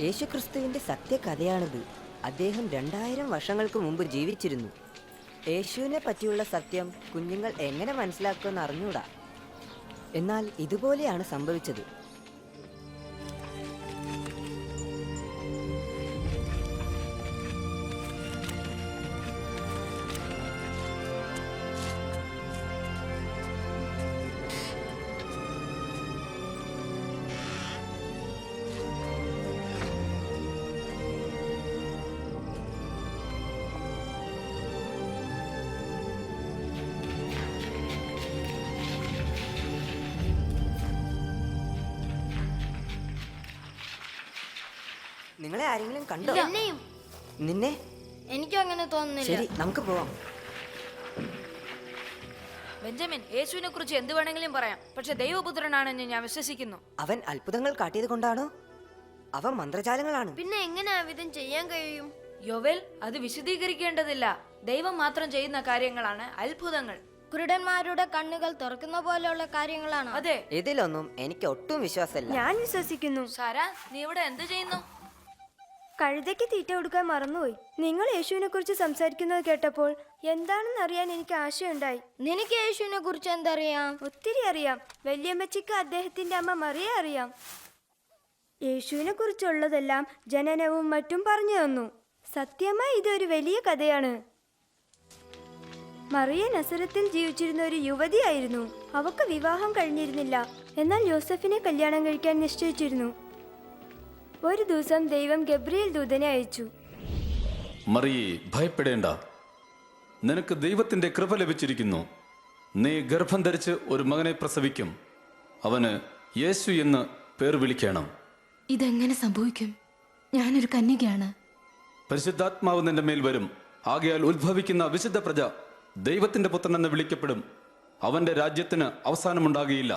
യേശുക്രിസ്തുവിന്റെ സത്യകഥയാണിത്. അദ്ദേഹം 2000 വർഷങ്ങൾക്ക് മുമ്പ് ജീവിച്ചിരുന്നു. യേശുവിനെ പറ്റിയുള്ള സത്യം കുഞ്ഞുങ്ങൾ എങ്ങനെ മനസ്സിലാക്കുമെന്ന് അറിഞ്ഞൂടാ. എന്നാൽ ഇതുപോലെയാണ് സംഭവിച്ചത്. നിങ്ങളെ ആരെങ്കിലും കണ്ടോ? നിന്നെ? എനിക്കും അങ്ങനെ തോന്നുന്നില്ല. ശരി, നമുക്ക് പോവാം. ബെഞ്ചമിൻ, യേശുവിനെ കുറിച്ച് എന്ത് വേണമെങ്കിലും പറയാം, പക്ഷെ ദൈവപുത്രനാണെന്ന് ഞാൻ വിശ്വസിക്കുന്നു. അവൻ അത്ഭുതങ്ങൾ കാട്ടിയത് കൊണ്ടാണോ? അവൻ മന്ത്രജാലങ്ങളാണ്. പിന്നെ എങ്ങനെ ആ വിധം ചെയ്യാൻ കഴിയും? യോവേൽ, അത് വിശദീകരിക്കേണ്ടതില്ല. ദൈവം മാത്രം ചെയ്യുന്ന കാര്യങ്ങളാണ് അത്ഭുതങ്ങൾ. കുരുടന്മാരുടെ കണ്ണുകൾ തുറക്കുന്ന പോലെയുള്ള കാര്യങ്ങളാണ്. അതെ, ഇതിലൊന്നും എനിക്ക് ഒട്ടും വിശ്വാസമില്ല. ഞാൻ വിശ്വസിക്കുന്നു. സാരാ, നീ ഇവിടെ എന്ത് ചെയ്യുന്നു? കഴുതയ്ക്ക് തീറ്റ കൊടുക്കാൻ മറന്നുപോയി. നിങ്ങൾ യേശുവിനെ കുറിച്ച് സംസാരിക്കുന്നത് കേട്ടപ്പോൾ എന്താണെന്ന് അറിയാൻ എനിക്ക് ആശയുണ്ടായി. നിനക്ക് യേശുവിനെ കുറിച്ച് എന്തറിയാം? ഒത്തിരി അറിയാം. വല്യമ്മച്ചിക്ക് അദ്ദേഹത്തിന്റെ അമ്മ മറിയെ അറിയാം. യേശുവിനെ കുറിച്ചുള്ളതെല്ലാം ജനനവും മറ്റും പറഞ്ഞു തന്നു. സത്യമായി ഇതൊരു വലിയ കഥയാണ്. മറിയ നസറത്തിൽ ജീവിച്ചിരുന്ന ഒരു യുവതിയായിരുന്നു. അവക്ക് വിവാഹം കഴിഞ്ഞിരുന്നില്ല. എന്നാൽ യോസഫിനെ കല്യാണം കഴിക്കാൻ നിശ്ചയിച്ചിരുന്നു. ഒരു ദിവസം ദൈവം ഗബ്രിയേൽ ദൂതനെ അയച്ചു. മറിയേ, ഭയപ്പെടേണ്ട, നിനക്ക് ദൈവത്തിന്റെ കൃപ ലഭിച്ചിരിക്കുന്നു. നീ ഗർഭം ധരിച്ച് ഒരു മകനെ പ്രസവിക്കും. അവന് യേശു എന്ന് പേർ വിളിക്കണം. ഇതെങ്ങനെ സംഭവിക്കും? ഞാനൊരു കന്യകയാണ്. പരിശുദ്ധാത്മാവ് നിന്റെ മേൽ വരും. ആകയാൽ ഉത്ഭവിക്കുന്ന വിശുദ്ധ പ്രജ ദൈവത്തിന്റെ പുത്രൻ എന്ന് വിളിക്കപ്പെടും. അവന്റെ രാജ്യത്തിന് അവസാനമുണ്ടാകുകയില്ല.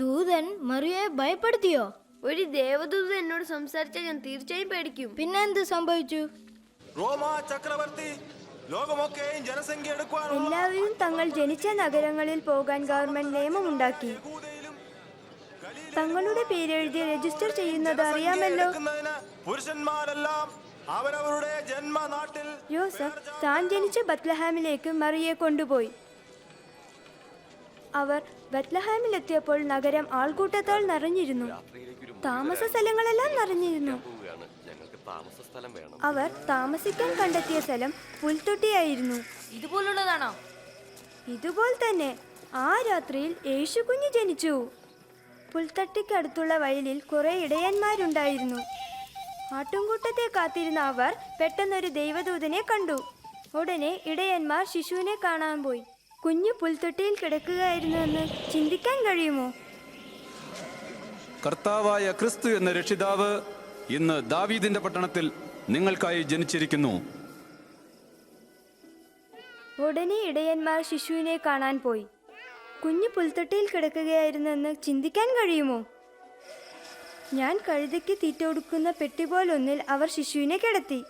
ദൂതൻ മറിയെ ഭയപ്പെടുത്തിയോ? ഒരു ദേവദൂതൻ എന്നോട് സംസാരിച്ചാൽ ഞാൻ തീർച്ചയായും പേടിക്കും. പിന്നെ എന്ത് സംഭവിച്ചു? റോമാ ചക്രവർത്തി ലോകമൊക്കെയും ജനസംഖ്യ എല്ലാവരും തങ്ങൾ ജനിച്ച നഗരങ്ങളിൽ പോകാൻ ഗവൺമെന്റ് നിയമമുണ്ടാക്കി. തങ്ങളുടെ പേരെഴുതി രജിസ്റ്റർ ചെയ്യുന്നത് അറിയാമല്ലോ. പുരുഷന്മാരെല്ലാം അവരവരുടെ ജന്മനാട്ടിൽ യോസഫ് താൻ ജനിച്ച ബത്ലഹാമിലേക്ക് മറിയെ കൊണ്ടുപോയി. അവർ ബത്ലഹാമിലെത്തിയപ്പോൾ നഗരം ആൾക്കൂട്ടത്താൽ നിറഞ്ഞിരുന്നു. താമസ സ്ഥലങ്ങളെല്ലാം നിറഞ്ഞിരുന്നു. അവർ താമസിക്കാൻ കണ്ടെത്തിയ സ്ഥലം പുൽത്തൊട്ടിയായിരുന്നു. ഇതുപോലുള്ളതാണോ? ഇതുപോലെ തന്നെ ആ രാത്രിയിൽ യേശു കുഞ്ഞ് ജനിച്ചു. പുൽത്തട്ടിക്കടുത്തുള്ള വയലിൽ കുറെ ഇടയന്മാരുണ്ടായിരുന്നു. ആട്ടുംകൂട്ടത്തെ കാത്തിരുന്ന അവർ പെട്ടെന്നൊരു ദൈവദൂതനെ കണ്ടു. ഉടനെ ഇടയന്മാർ ശിശുവിനെ കാണാൻ പോയി. കുഞ്ഞു പുൽത്തൊട്ടിയിൽ കിടക്കുകയായിരുന്നുവെന്ന് ചിന്തിക്കാൻ കഴിയുമോ? കർത്താവായ ക്രിസ്തു എന്ന രക്ഷിതാവ് ഇന്ന് ദാവീദിന്റെ പട്ടണത്തിൽ നിങ്ങൾക്കായി ജനിച്ചിരിക്കുന്നു. ഉടനെ ഇടയന്മാർ ശിശുവിനെ കാണാൻ പോയി. കുഞ്ഞു പുൽത്തൊട്ടിയിൽ കിടക്കുകയായിരുന്നെന്ന് ചിന്തിക്കാൻ കഴിയുമോ? ഞാൻ കഴുതയ്ക്ക് തീറ്റ കൊടുക്കുന്ന പെട്ടി പോലൊന്നിൽ അവർ ശിശുവിനെ കിടത്തി.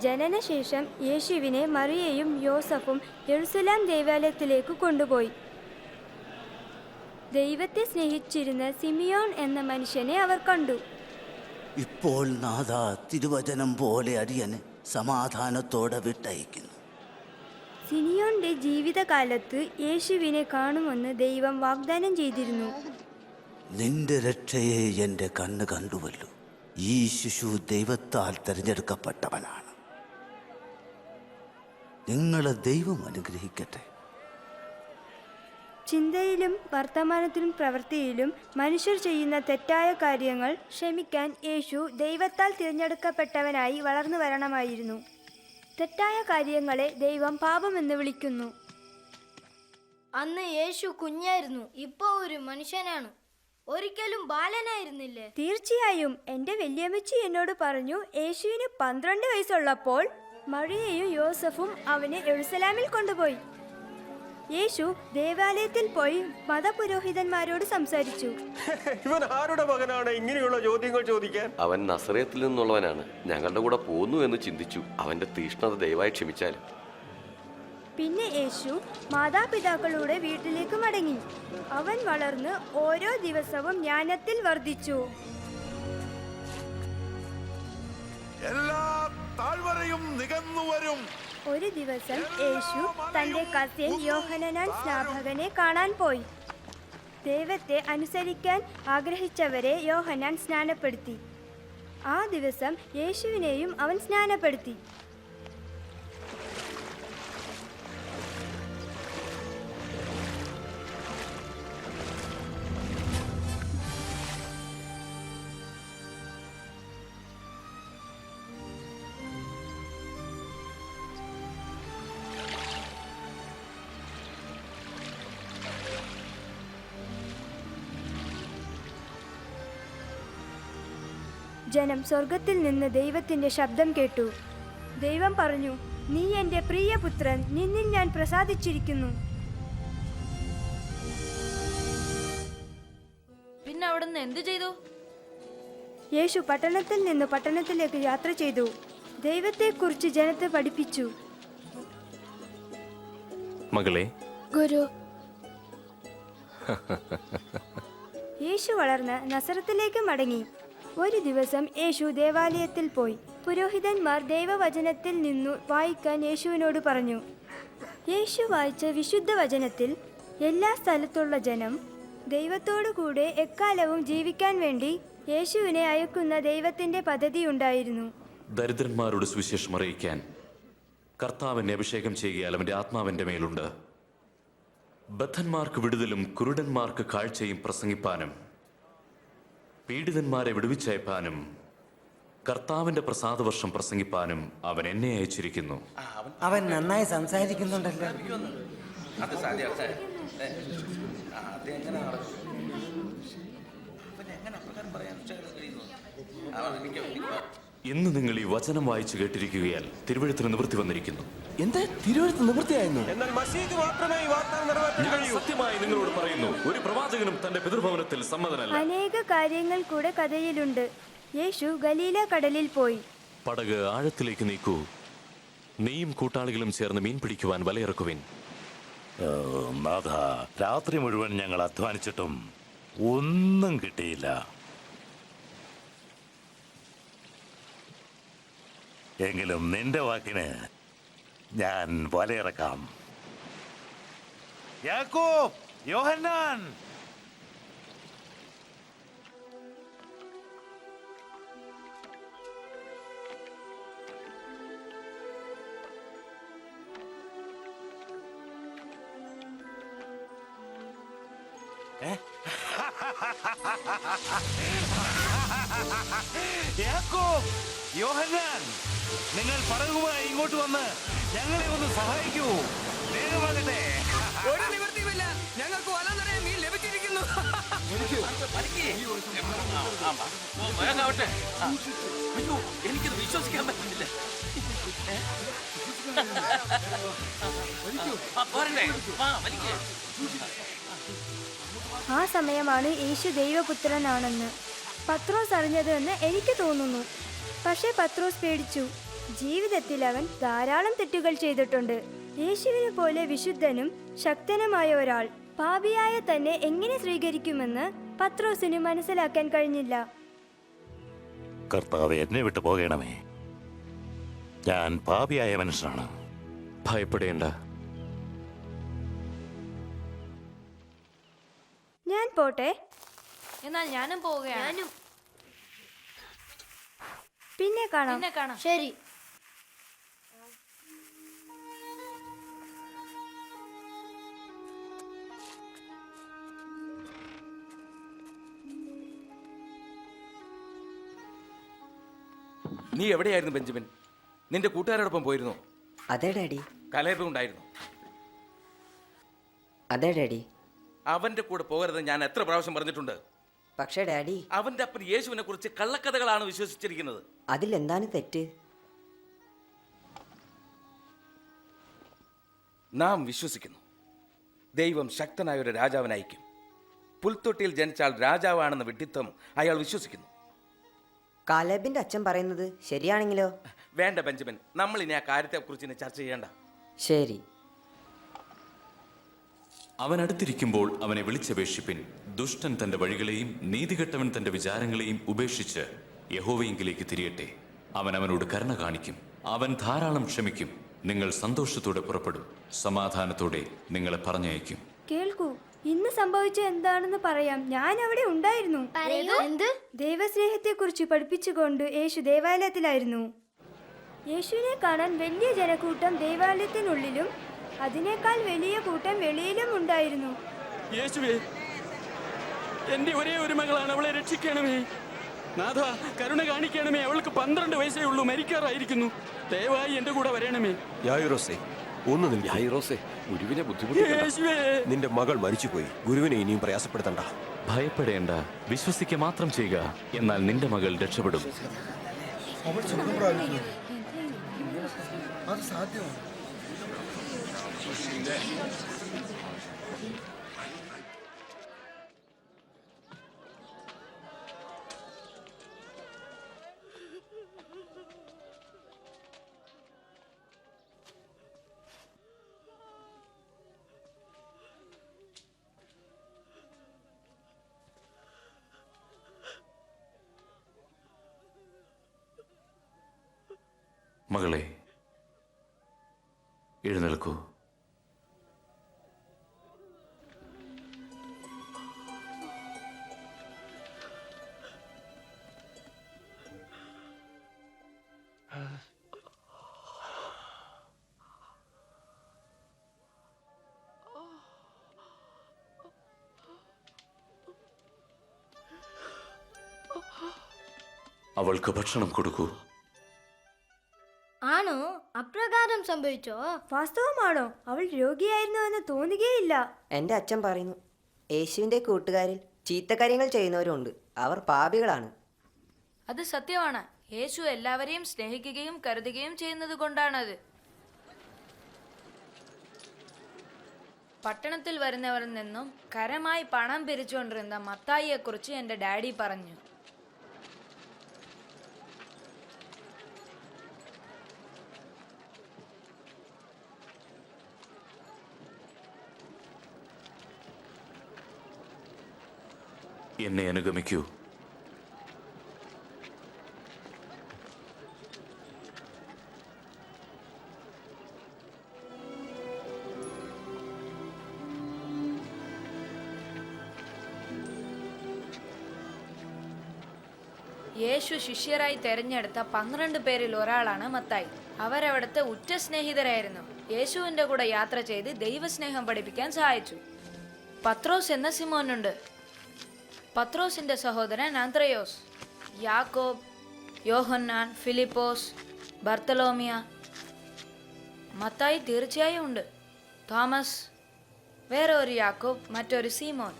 ജനനശേഷം യേശുവിനെ മറിയയും യോസഫും യെരുസലേം ദേവാലയത്തിലേക്ക് കൊണ്ടുപോയി. ദൈവത്തെ സ്നേഹിച്ചിരുന്ന സിമിയോൻ എന്ന മനുഷ്യനെ അവർ കണ്ടു. ഇപ്പോൾ നാഥ, തിരുവചനം പോലെ അടിയന് സമാധാനത്തോടെ വിട്ടയക്കുന്നു. സിമിയോന്റെ ജീവിതകാലത്ത് യേശുവിനെ കാണുമെന്ന് ദൈവം വാഗ്ദാനം ചെയ്തിരുന്നു. നിന്റെ രക്ഷയെ എൻ്റെ കണ്ണ് കണ്ടുവല്ലോ. ഈ ശിശു ദൈവത്താൽ തിരഞ്ഞെടുക്കപ്പെട്ടവനാണ്. നിങ്ങളെ ദൈവം അനുഗ്രഹിക്കട്ടെ. ചിന്തയിലും വർത്തമാനത്തിലും പ്രവൃത്തിയിലും മനുഷ്യർ ചെയ്യുന്ന തെറ്റായ കാര്യങ്ങൾ ക്ഷമിക്കാൻ യേശു ദൈവത്താൽ തിരഞ്ഞെടുക്കപ്പെട്ടവനായി വളർന്നു വരണമായിരുന്നു. തെറ്റായ കാര്യങ്ങളെ ദൈവം പാപമെന്ന് വിളിക്കുന്നു. അന്ന് യേശു കുഞ്ഞായിരുന്നു, ഇപ്പോ ഒരു മനുഷ്യനാണ്. ഒരിക്കലും ബാലനായിരുന്നില്ലേ? തീർച്ചയായും. എൻ്റെ വല്യമ്മച്ചി എന്നോട് പറഞ്ഞു, യേശുവിന് 12 വയസ്സുള്ളപ്പോൾ മറിയയും യോസഫും അവനെ യെരുസലേമിൽ കൊണ്ടുപോയി. യേശു ദേവാലയത്തിൽ പോയി മതപുരോഹിതന്മാരോട് സംസാരിച്ചു. ഇവൻ ആരുടെ മകനാണ് ഇങ്ങനെയുള്ള ചോദ്യങ്ങൾ ചോദിക്കാൻ? അവൻ നസറേത്തിൽ നിന്നുള്ളവനാണ്. ഞങ്ങളുടെ കൂടെ പോന്നു എന്ന് ചിന്തിച്ചു. അവന്റെ തീഷ്ണത ദയവായി ക്ഷമിച്ചാലും. പിന്നെ യേശു മാതാപിതാക്കളുടെ വീട്ടിലേക്ക് മടങ്ങി. അവൻ വളർന്ന് ഓരോ ദിവസവും ജ്ഞാനത്തിൽ വർദ്ധിച്ചു. എല്ലാ താഴ്വരയും നികന്നു വരും. ഒരു ദിവസം യേശു തന്റെ കസിൻ യോഹന്നാൻ സ്നാപകനെ കാണാൻ പോയി. ദൈവത്തെ അനുസരിക്കാൻ ആഗ്രഹിച്ചവരെ യോഹന്നാൻ സ്നാനപ്പെടുത്തി. ആ ദിവസം യേശുവിനെയും അവൻ സ്നാനപ്പെടുത്തി. ജനം സ്വർഗത്തിൽ നിന്ന് ദൈവത്തിന്റെ ശബ്ദം കേട്ടു. ദൈവം പറഞ്ഞു, നീ എൻ്റെ പ്രിയപുത്രൻ, നിന്നിൽ ഞാൻ പ്രസാദിച്ചിരിക്കുന്നു. പിന്നെ അവിടുന്ന് എന്തു ചെയ്തു? യേശു പട്ടണത്തിൽ നിന്ന് പട്ടണത്തിലേക്ക് യാത്ര ചെയ്തു. ദൈവത്തെക്കുറിച്ച് ജനത്തെ പഠിപ്പിച്ചു. മകളെ, ഗുരു, യേശു വളർന്ന് നസറത്തിലേക്ക് മടങ്ങി. ഒരു ദിവസം യേശു ദേവാലയത്തിൽ പോയി. പുരോഹിതന്മാർ ദൈവവചനത്തിൽ നിന്നു വായിക്കാൻ യേശുവിനോട് പറഞ്ഞു. യേശു വായിച്ച വിശുദ്ധ വചനത്തിൽ എല്ലാ സ്ഥലത്തുള്ള ജനം ദൈവത്തോടു കൂടെ എക്കാലവും ജീവിക്കാൻ വേണ്ടി യേശുവിനെ അയക്കുന്ന ദൈവത്തിന്റെ പദ്ധതിയുണ്ടായിരുന്നു. ദരിദ്രന്മാരോട് സുവിശേഷം അറിയിക്കാൻ കർത്താവിനെ അഭിഷേകം ചെയ്യുകയാൽ അവന്റെ ആത്മാവിന്റെ മേലുണ്ട്. ബദ്ധന്മാർക്ക് വിടുതലും കുരുടന്മാർക്ക് കാഴ്ചയും പ്രസംഗിപ്പാനും പീഡിതന്മാരെ വിടുവിച്ചയപ്പാനും കർത്താവിന്റെ പ്രസാദവർഷം പ്രസംഗിപ്പാനും അവൻ എന്നെ അയച്ചിരിക്കുന്നു. അവൻ നന്നായി സംസാരിക്കുന്നുണ്ടല്ലോ. ഇന്ന് നിങ്ങൾ ഈ വചനം വായിച്ചു കേട്ടിരിക്കുകയാൽ തിരുവഴുത്തിന് നിവൃത്തി വന്നിരിക്കുന്നു. എന്ത് തിരുവഴുത്ത് നിവൃത്തിയായിരുന്നു? എന്നാൽ മസീദ് മാത്രമേ ഈ വാഗ്ദാനം നിറവേറ്റാൻ ഞാൻ കഴിയൂ. സത്യമായി നിങ്ങളോട് പറയുന്നു, ഒരു പ്രവാചകനും തന്റെ പിതൃഭവനത്തിൽ സമ്മതനല്ല. അനേക കാര്യങ്ങൾ കൂടെ കഥയിലുണ്ട്. യേശു ഗലീല കടലിൽ പോയി. പടക് ആഴത്തിലേക്ക് നീക്കൂ, നീയും കൂട്ടാളികളും ചേർന്ന് മീൻ പിടിക്കുവാൻ വലയിറക്കുവിൻ. നാഥ, രാത്രി മുഴുവൻ ഞങ്ങൾ അധ്വാനിച്ചിട്ടും ഒന്നും കിട്ടിയില്ല. എങ്കിലും നിന്റെ വാക്കിന് ഞാൻ വലയിറക്കാം. യാക്കോബ്, യോഹന്നാൻ, യാക്കോബ്, യോഹന്നാൻ, നിങ്ങൾ പടകുമായി ഇങ്ങോട്ട് വന്ന് ഞങ്ങളെ ഒന്ന് സഹായിക്കൂ. വേഗമാകട്ടെ. ഒരു നിവൃത്തിയുമില്ല, ഞങ്ങൾക്ക് വല നിറയെ മീൻ ലഭിച്ചിരിക്കുന്നു. എനിക്കത് വിശ്വസിക്കാൻ പറ്റുന്നില്ല. ആ സമയമാണ് യേശു ദൈവപുത്രനാണെന്ന് പത്രോസ് അറിഞ്ഞത് എന്ന് എനിക്ക് തോന്നുന്നു. പക്ഷേ പത്രോസ് പേടിച്ചു. ജീവിതത്തിൽ അവൻ ധാരാളം തെറ്റുകൾ ചെയ്തിട്ടുണ്ട്. യേശുവിനെ പോലെ വിശുദ്ധനും ശക്തനുമായ ഒരാൾ പാപിയായ തന്നെ എങ്ങനെ സ്വീകരിക്കുമെന്ന് പത്രോസിന് മനസ്സിലാക്കാൻ കഴിഞ്ഞില്ല. കർത്താവേ, എന്നെ വിട്ടു പോകണമേ. ഞാൻ പാപിയായ മനുഷ്യനാണ്. ഭയപ്പെടേണ്ട, ഞാൻ പോട്ടെ. എന്നാൽ ഞാനും പോവുകയാണ്. പിന്നെ കാണാം. പിന്നെ കാണാം. ശരി. നീ എവിടെയായിരുന്നു ബെഞ്ചമിൻ? നിന്റെ കൂട്ടുകാരോടൊപ്പം പോയിരുന്നു? അതെ ഡാഡി. കലേബ് ഉണ്ടായിരുന്നു? അതെ ഡാഡി. അവന്റെ കൂടെ പോകരുത് ഞാൻ എത്ര പ്രാവശ്യം പറഞ്ഞിട്ടുണ്ട്. പക്ഷേ ഡാഡി, അവന്റെ അപ്പൻ യേശുവിനെ കുറിച്ച് കള്ളക്കഥകളാണ് വിശ്വസിച്ചിരിക്കുന്നത്. അതിലെന്താണ് തെറ്റ്? നാം വിശ്വസിക്കുന്നു ദൈവം ശക്തനായ ഒരു രാജാവിനയക്കും. പുൽത്തൊട്ടിയിൽ ജനിച്ചാൽ രാജാവാണെന്ന വിഡ്ഢിത്തം അയാൾ വിശ്വസിക്കുന്നു. കാലേബിന്റെ അച്ഛൻ പറയുന്നത് ശരിയാണെങ്കിലോ? വേണ്ട ബെഞ്ചമിൻ, നമ്മൾ ഇനി ആ കാര്യത്തെക്കുറിച്ച് ഇനി ചർച്ച ചെയ്യേണ്ട. ശരി. അവൻ അടുത്തിരിക്കുമ്പോൾ അവനെ വിളിച്ചപേക്ഷിപ്പിൻ. ദുഷ്ടൻ തന്റെ വഴികളെയും നീതികെട്ടവൻ തന്റെ വിചാരങ്ങളെയും ഉപേക്ഷിച്ച് യഹോവയെങ്കിലേക്ക് തിരിയട്ടെ. അവൻ അവനോട് കരുണ കാണിക്കും, അവൻ ധാരാളം ക്ഷമിക്കും. നിങ്ങൾ സന്തോഷത്തോടെ പുറപ്പെടും, സമാധാനത്തോടെ നിങ്ങളെ പറഞ്ഞയക്കും. കേൾക്കൂ, ഇന്ന് സംഭവിച്ച എന്താണെന്ന് പറയാം. ഞാൻ അവിടെ ഉണ്ടായിരുന്നു. എന്ത്? ദൈവസ്നേഹത്തെക്കുറിച്ച് പഠിപ്പിച്ചുകൊണ്ട് യേശു ദേവാലയത്തിലായിരുന്നു. യേശുവിനെ കാണാൻ വലിയ ജനക്കൂട്ടം ദേവാലയത്തിനുള്ളിലും അതിനേക്കാൾ വലിയ കൂട്ടം വെളിയിലും ഉണ്ടായിരുന്നു. യേശുവേ, എന്റെ ഒരേ ഒരു മകളാണ്, അവളെ രക്ഷിക്കണമേ. നാഥ, കരുണ കാണിക്കണമേ. അവൾക്ക് 12 വയസ്സേ ഉള്ളൂ, മരിക്കാറായിരിക്കുന്നു. ദയവായി എന്റെ കൂടെ വരണമേ. യായിറോസേ, ഒന്ന് നിൽക്ക്. യായിറോസേ, ഗുരുവിനെ ബുദ്ധിമുട്ടിക്കണ്ട. യേശുവേ, നിന്റെ മകൾ മരിച്ചുപോയി. ഗുരുവിനെ ഇനിയും പ്രയാസപ്പെടുത്തണ്ട. ഭയപ്പെടേണ്ട, വിശ്വസിക്കുക മാത്രം ചെയ്യുക, എന്നാൽ നിന്റെ മകൾ രക്ഷപ്പെടും. മകളെ, എഴുന്നേൽക്കൂ. അവൾക്ക് ഭക്ഷണം കൊടുക്കൂ. ആണോ? അപ്രകാരം സംഭവിച്ചോ? വാസ്തവമാണോ? അവൾ രോഗിയായിരുന്നു എന്ന് തോന്നുകയില്ല. എൻ്റെ അച്ഛൻ പറയുന്നു, യേശുവിൻ്റെ കൂട്ടുകാരിൽ ചീത്തക്കാര്യങ്ങൾ ചെയ്യുന്നവരുണ്ട്, അവർ പാപികളാണ്. അത് സത്യമാണ്. യേശു എല്ലാവരെയും സ്നേഹിക്കുകയും കരുതുകയും ചെയ്യുന്നത് കൊണ്ടാണത്. പട്ടണത്തിൽ വരുന്നവരിൽ നിന്നും കരമായി പണം പിരിച്ചുകൊണ്ടിരുന്ന മത്തായിയെക്കുറിച്ച് എൻ്റെ ഡാഡി പറഞ്ഞു. എന്നെ അനുഗമിക്കൂ. യേശു ശിഷ്യരായി തെരഞ്ഞെടുത്ത 12 പേരിൽ ഒരാളാണ് മത്തായി. അവരവിടുത്തെ ഉറ്റ സ്നേഹിതരായിരുന്നു. യേശുവിൻ്റെ കൂടെ യാത്ര ചെയ്ത് ദൈവസ്നേഹം പഠിപ്പിക്കാൻ സഹായിച്ചു. പത്രോസ് എന്ന സിമോനുണ്ട്. പത്രോസിന്റെ സഹോദരൻ ആന്ത്രയോസ്, യാക്കോബ്, യോഹന്നാൻ, ഫിലിപ്പോസ്, ബർത്തലോമിയ. മത്തായി തീർച്ചയായും ഉണ്ട്. തോമസ്, വേറെ ഒരു യാക്കോബ്, മറ്റൊരു സീമോൻ,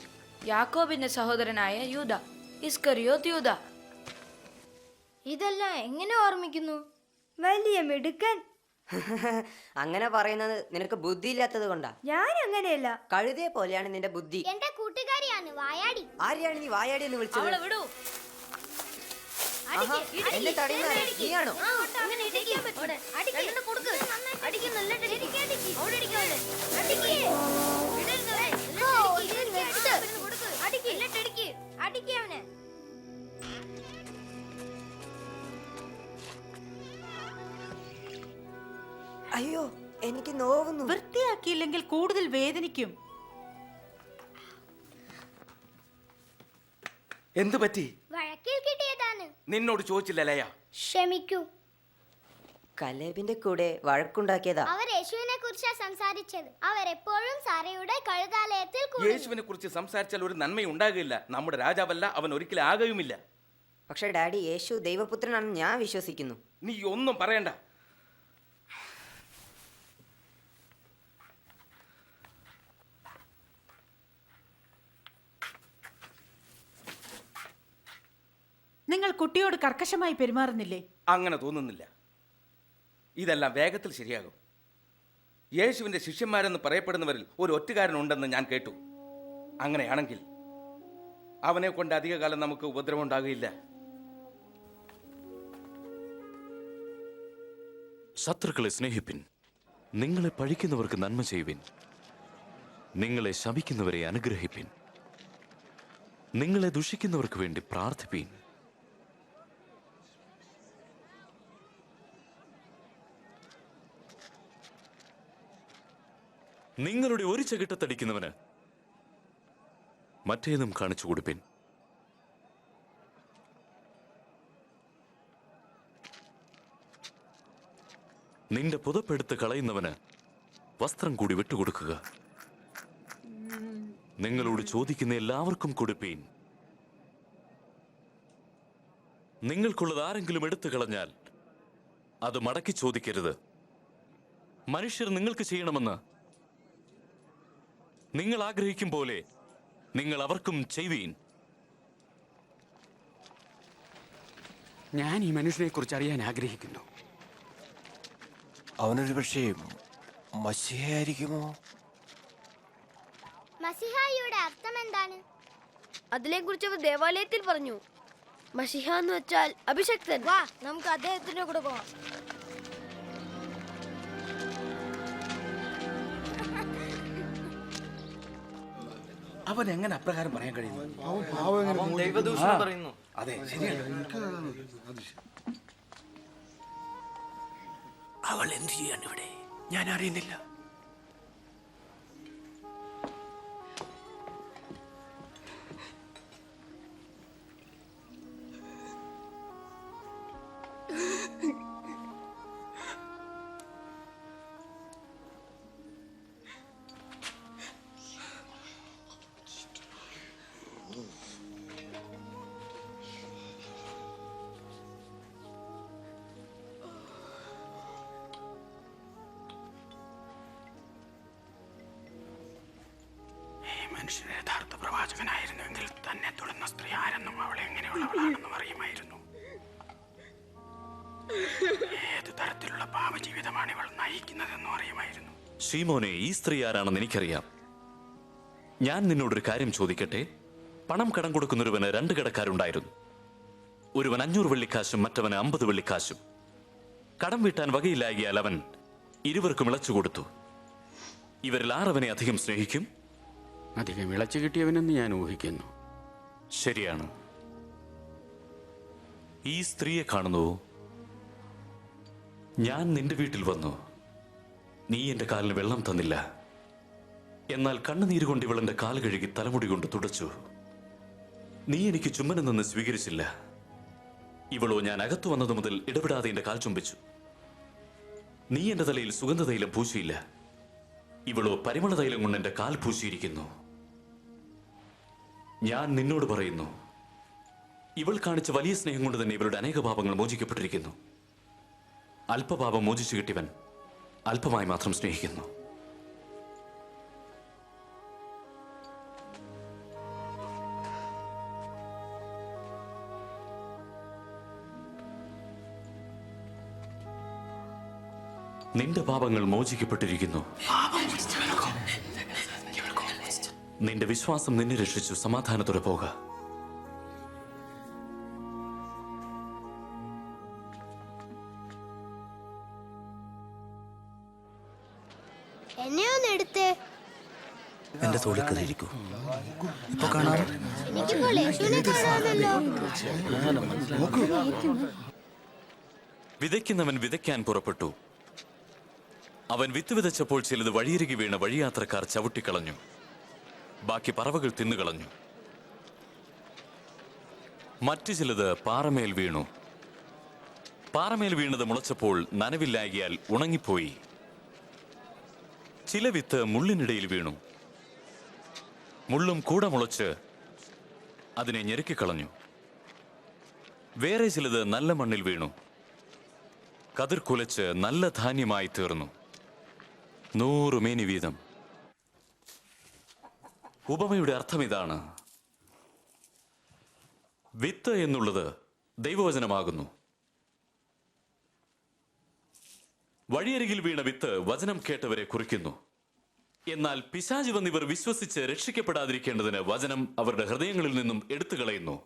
യാക്കോബിന്റെ സഹോദരനായ യൂദ, ഇസ്കറിയോത്ത് യൂദ. ഇതെല്ലാം എങ്ങനെ ഓർമ്മിക്കുന്നു? വലിയ മിടുക്കൻ. അങ്ങനെ പറയുന്നത് നിനക്ക് ബുദ്ധിയില്ലാത്തത് കൊണ്ടാ. ഞാൻ അങ്ങനെയല്ല. കഴുതയെ പോലെയാണ് നിന്റെ ബുദ്ധി. എന്റെ കൂട്ടുകാരിയാണ് വായാടി. ആരെയാണ് നീ വായാടി എന്ന് വിളിച്ചത്? അവളെ വിടൂ. ആഹാ, എന്നെ തടയുന്നത് നീയാണോ? അയ്യോ, എനിക്ക് നോവുന്നു. വൃത്തിയാക്കിയില്ലെങ്കിൽ കൂടുതൽ വേദനിക്കും. എന്തു പറ്റി? വഴക്കിൽ കിട്ടിയതാണ്. നിന്നോട് ചോദിച്ചില്ല ലയ? ക്ഷമിക്കൂ. കലേബിന്റെ കൂടെ വഴക്കുണ്ടാക്കിയതാ. അവർ യേശുവിനെ കുറിച്ചാ സംസാരിച്ചത്. അവരെപ്പോഴും സാറയുടെ കഴുതാലയത്തിൽ യേശുവിനെ കുറിച്ച് സംസാരിച്ചാൽ ഒരു നന്മ ഉണ്ടാകില്ല. നമ്മുടെ രാജാവല്ല, അവൻ ഒരിക്കലും ആകുകയുമില്ല. പക്ഷെ ഡാഡി, യേശു ദൈവപുത്രനാണെന്ന് ഞാൻ വിശ്വസിക്കുന്നു. നീ ഒന്നും പറയണ്ട. നിങ്ങൾ കുട്ടിയോട് കർക്കശമായി പെരുമാറുന്നില്ലേ? അങ്ങനെ തോന്നുന്നില്ല. ഇതെല്ലാം വേഗത്തിൽ ശരിയാകും. യേശുവിൻ്റെ ശിഷ്യന്മാരെന്ന് പറയപ്പെടുന്നവരിൽ ഒരു ഒറ്റുകാരനുണ്ടെന്ന് ഞാൻ കേട്ടു. അങ്ങനെയാണെങ്കിൽ അവനെ കൊണ്ട് അധികകാലം നമുക്ക് ഉപദ്രവം ഉണ്ടാകുകയില്ല. ശത്രുക്കളെ സ്നേഹിപ്പിൻ, നിങ്ങളെ പഴിക്കുന്നവർക്ക് നന്മ ചെയ്യുവിൻ, നിങ്ങളെ ശപിക്കുന്നവരെ അനുഗ്രഹിപ്പിൻ, നിങ്ങളെ ദുഷിക്കുന്നവർക്ക് വേണ്ടി പ്രാർത്ഥിപ്പീൻ. നിങ്ങളുടെ ഒരു ചകിട്ടത്തടിക്കുന്നവന് മറ്റേതും കാണിച്ചു കൊടുപ്പിൻ. നിന്റെ പുതപ്പെടുത്ത് കളയുന്നവന് വസ്ത്രം കൂടി വിട്ടുകൊടുക്കുക. നിങ്ങളോട് ചോദിക്കുന്ന എല്ലാവർക്കും കൊടുപ്പീൻ. നിങ്ങൾക്കുള്ളത് ആരെങ്കിലും എടുത്തു കളഞ്ഞാൽ അത് മടക്കി ചോദിക്കരുത്. മനുഷ്യർ നിങ്ങൾക്ക് ചെയ്യണമെന്ന് നിങ്ങൾ ആഗ്രഹിക്കും പോലെ നിങ്ങൾ അവർക്കും ചെയ്യുവീൻ. ഞാൻ ഈ മനുഷ്യനെ കുറിച്ച് അറിയാൻ ആഗ്രഹിക്കുന്നു. അവനൊരു പക്ഷേ മസിഹയായിരിക്കുമോ? മസിഹായിയുടെ അർത്ഥം എന്താണ്? അതിനെക്കുറിച്ച് അവർ ദേവാലയത്തിൽ പറഞ്ഞു. മഷിഹ എന്ന് വെച്ചാൽ അഭിഷക്തൻ. വാ, നമുക്ക് അദ്ദേഹത്തിന്റെ കൂടെ പോവാം. അവൻ എങ്ങനെ അപ്രകാരം പറയാൻ കഴിയുന്നു? അതെ, ശരിയാണ്. അവൾ എന്ത് ചെയ്യാണ് ഇവിടെ? ഞാൻ അറിയുന്നില്ല. മനുഷ്യൻ യഥാർത്ഥ പ്രവാചകനായിരുന്നുവെങ്കിൽ തന്നെ തൊടുന്ന സ്ത്രീ ആരെന്നും അവളെ എങ്ങനെയുള്ളവളാണെന്നും അറിയുമായിരുന്നു. ഏത് തരത്തിലുള്ള പാപജീവിതമാണ് ഇവൾ നയിക്കുന്നതെന്നും അറിയുമായിരുന്നു. ശീമോനെ, ഈ സ്ത്രീ ആരാണെന്ന് എനിക്കറിയാം. ഞാൻ നിന്നോടൊരു കാര്യം ചോദിക്കട്ടെ? പണം കടം കൊടുക്കുന്നൊരുവന് 2 കടക്കാരുണ്ടായിരുന്നു. ഒരുവൻ 500 വെള്ളിക്കാശും മറ്റവന് 50 വെള്ളിക്കാശും. കടം വീട്ടാൻ വകയില്ലാകിയാൽ അവൻ ഇരുവർക്കും ഇളച്ചു കൊടുത്തു. ഇവരിൽ ആരവനെ അധികം സ്നേഹിക്കും? അധികം വിളച്ചു കിട്ടിയവനെന്ന് ഞാൻ ഊഹിക്കുന്നു. ശരിയാണ്. ഈ സ്ത്രീയെ കാണുന്നുവോ? ഞാൻ നിന്റെ വീട്ടിൽ വന്നു. നീ എന്റെ കാലിന് വെള്ളം തന്നില്ല. എന്നാൽ കണ്ണുനീര് കൊണ്ട് ഇവളെന്റെ കാല് കഴുകി തലമുടി കൊണ്ട് തുടച്ചു. നീ എനിക്ക് ചുമ്മനം നിന്ന് സ്വീകരിച്ചില്ല. ഇവളോ ഞാൻ അകത്തു വന്നതു മുതൽ ഇടപെടാതെ എന്റെ കാൽ ചുംബിച്ചു. നീ എന്റെ തലയിൽ സുഗന്ധതൈലം പൂശിയില്ല. ഇവളോ പരിമളതൈലം കൊണ്ട് എന്റെ കാൽ പൂശിയിരിക്കുന്നു. ഞാൻ നിന്നോട് പറയുന്നു, ഇവൾ കാണിച്ച വലിയ സ്നേഹം കൊണ്ട് തന്നെ ഇവളുടെ അനേക പാപങ്ങൾ മോചിക്കപ്പെട്ടിരിക്കുന്നു. അല്പപാപം മോചിച്ചു കിട്ടിയവൻ അല്പമായി മാത്രം സ്നേഹിക്കുന്നു. നിന്റെ പാപങ്ങൾ മോചിക്കപ്പെട്ടിരിക്കുന്നു. നിന്റെ വിശ്വാസം നിന്നെ രക്ഷിച്ചു. സമാധാനത്തോടെ പോക. എന്നെ ഒന്ന് എടുത്തേ. എന്റെ തോളിക്കറിയിരിക്കൂ. ഇപ്പൊ കാണാം. എനിക്കിപ്പോൾ യേശുവിനെ കാണാമല്ലോ. വിതയ്ക്കുന്നവൻ വിതയ്ക്കാൻ പുറപ്പെട്ടു. അവൻ വിത്ത് വിതച്ചപ്പോൾ ചിലത് വഴിയരികി വീണ വഴിയാത്രക്കാർ ചവിട്ടിക്കളഞ്ഞു. ബാക്കി പറവകൾ തിന്നുകളഞ്ഞു. മറ്റു ചിലത് പാറമേൽ വീണു. പാറമേൽ വീണത് മുളച്ചപ്പോൾ നനവില്ലാകിയാൽ ഉണങ്ങിപ്പോയി. ചില വിത്ത് മുള്ളിനിടയിൽ വീണു. മുള്ളും കൂടെ മുളച്ച് അതിനെ ഞെരുക്കിക്കളഞ്ഞു. വേറെ ചിലത് നല്ല മണ്ണിൽ വീണു. കതിർ കുലച്ച് നല്ല ധാന്യമായി തീർന്നു. 100 മേനി വീതം. ഉപമയുടെ അർത്ഥം ഇതാണ്: വിത്ത് എന്നുള്ളത് ദൈവവചനമാകുന്നു. വഴിയരികിൽ വീണ വിത്ത് വചനം കേട്ടവരെ കുറിക്കുന്നു. എന്നാൽ പിശാച് വന്നിവർ വിശ്വസിച്ച് രക്ഷിക്കപ്പെടാതിരിക്കേണ്ടതിന് വചനം അവരുടെ ഹൃദയങ്ങളിൽ നിന്നും എടുത്തു കളയുന്നു.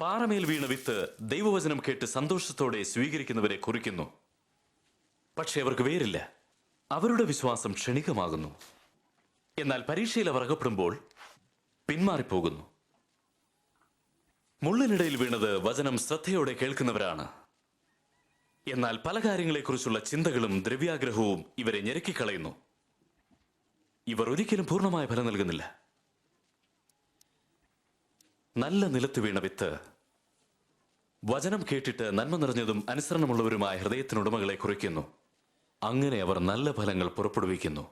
പാറമേൽ വീണ വിത്ത് ദൈവവചനം കേട്ട് സന്തോഷത്തോടെ സ്വീകരിക്കുന്നവരെ കുറിക്കുന്നു. പക്ഷെ അവർക്ക് വേരില്ല. അവരുടെ വിശ്വാസം ക്ഷണികമാകുന്നു. എന്നാൽ പരീക്ഷയിൽ അവർ അകപ്പെടുമ്പോൾ പിന്മാറിപ്പോകുന്നു. മുള്ളിനിടയിൽ വീണത് വചനം ശ്രദ്ധയോടെ കേൾക്കുന്നവരാണ്. എന്നാൽ പല കാര്യങ്ങളെക്കുറിച്ചുള്ള ചിന്തകളും ദ്രവ്യാഗ്രഹവും ഇവരെ ഞെരുക്കിക്കളയുന്നു. ഇവർ ഒരിക്കലും പൂർണ്ണമായ ഫലം നൽകുന്നില്ല. നല്ല നിലത്ത് വീണ വിത്ത് വചനം കേട്ടിട്ട് നന്മ നിറഞ്ഞതും അനുസരണമുള്ളവരുമായ ഹൃദയത്തിനുടമകളെ കുറിക്കുന്നു. അങ്ങനെ അവർ നല്ല ഫലങ്ങൾ പുറപ്പെടുവിക്കുന്നു.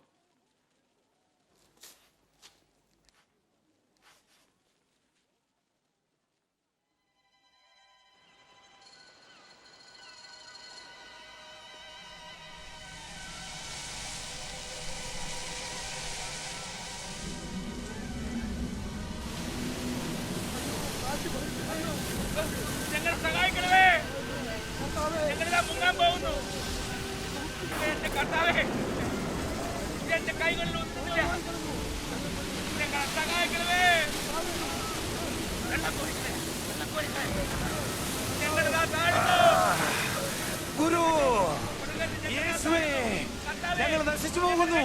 ഞങ്ങൾ സഹായിക്കണമേ, ഞങ്ങളിതാ മുങ്ങാൻ പോകുന്നു. എന്റെ കർത്താവേ, എന്റെ കൈകളിൽ ഒന്നുമില്ല, ഞങ്ങൾ സഹായിക്കണമേ. ഞങ്ങളിതാ താഴുന്നു. ഗുരു, യേശുവേ, ഞങ്ങൾ നശിച്ചു പോകുന്നു.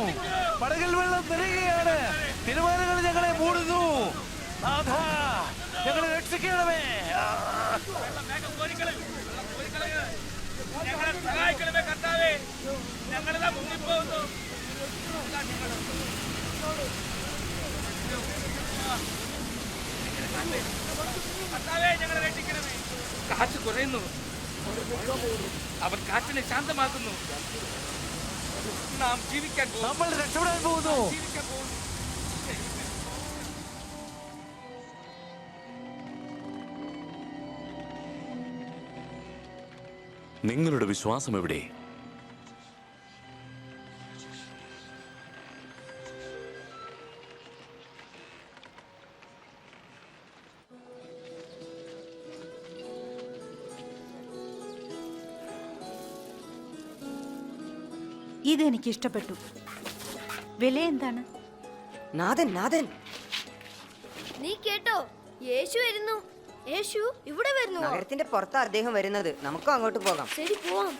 പടകിൽ വെള്ളം നിറയുകയാണ്. തിരുവാലകൾ ഞങ്ങളെ മൂടുന്നു. നാഥാ, ഞങ്ങളെ രക്ഷിക്കണമേ. ഞങ്ങളെ സഹായിക്കണമേ കർത്താവേ, ഞങ്ങളിതാ മുങ്ങിപ്പോകുന്നു. കർത്താവേ, ഞങ്ങളെ രക്ഷിക്കണമേ. കാറ്റ് കുറയുന്നു. അവൻ കാറ്റിനെ ശാന്തമാക്കുന്നു. നാം ജീവിക്കാൻ പോകുന്നു. നമ്മൾ രക്ഷപ്പെടാൻ പോകുന്നു. ജീവിക്കാൻ പോകുന്നു. നിങ്ങളുടെ വിശ്വാസം എവിടെ? ഇതെനിക്ക് ഇഷ്ടപ്പെട്ടു. വില എന്താണ്? നാഥൻ, നാഥൻ, നീ കേട്ടോ, യേശു വരുന്നു. യേശു ഇവിടെ വരുന്നു. നഗരത്തിന്റെ പുറത്താ അദ്ദേഹം വരുന്നത്. നമുക്കും അങ്ങോട്ട് പോകാം. ശരി, പോവാം.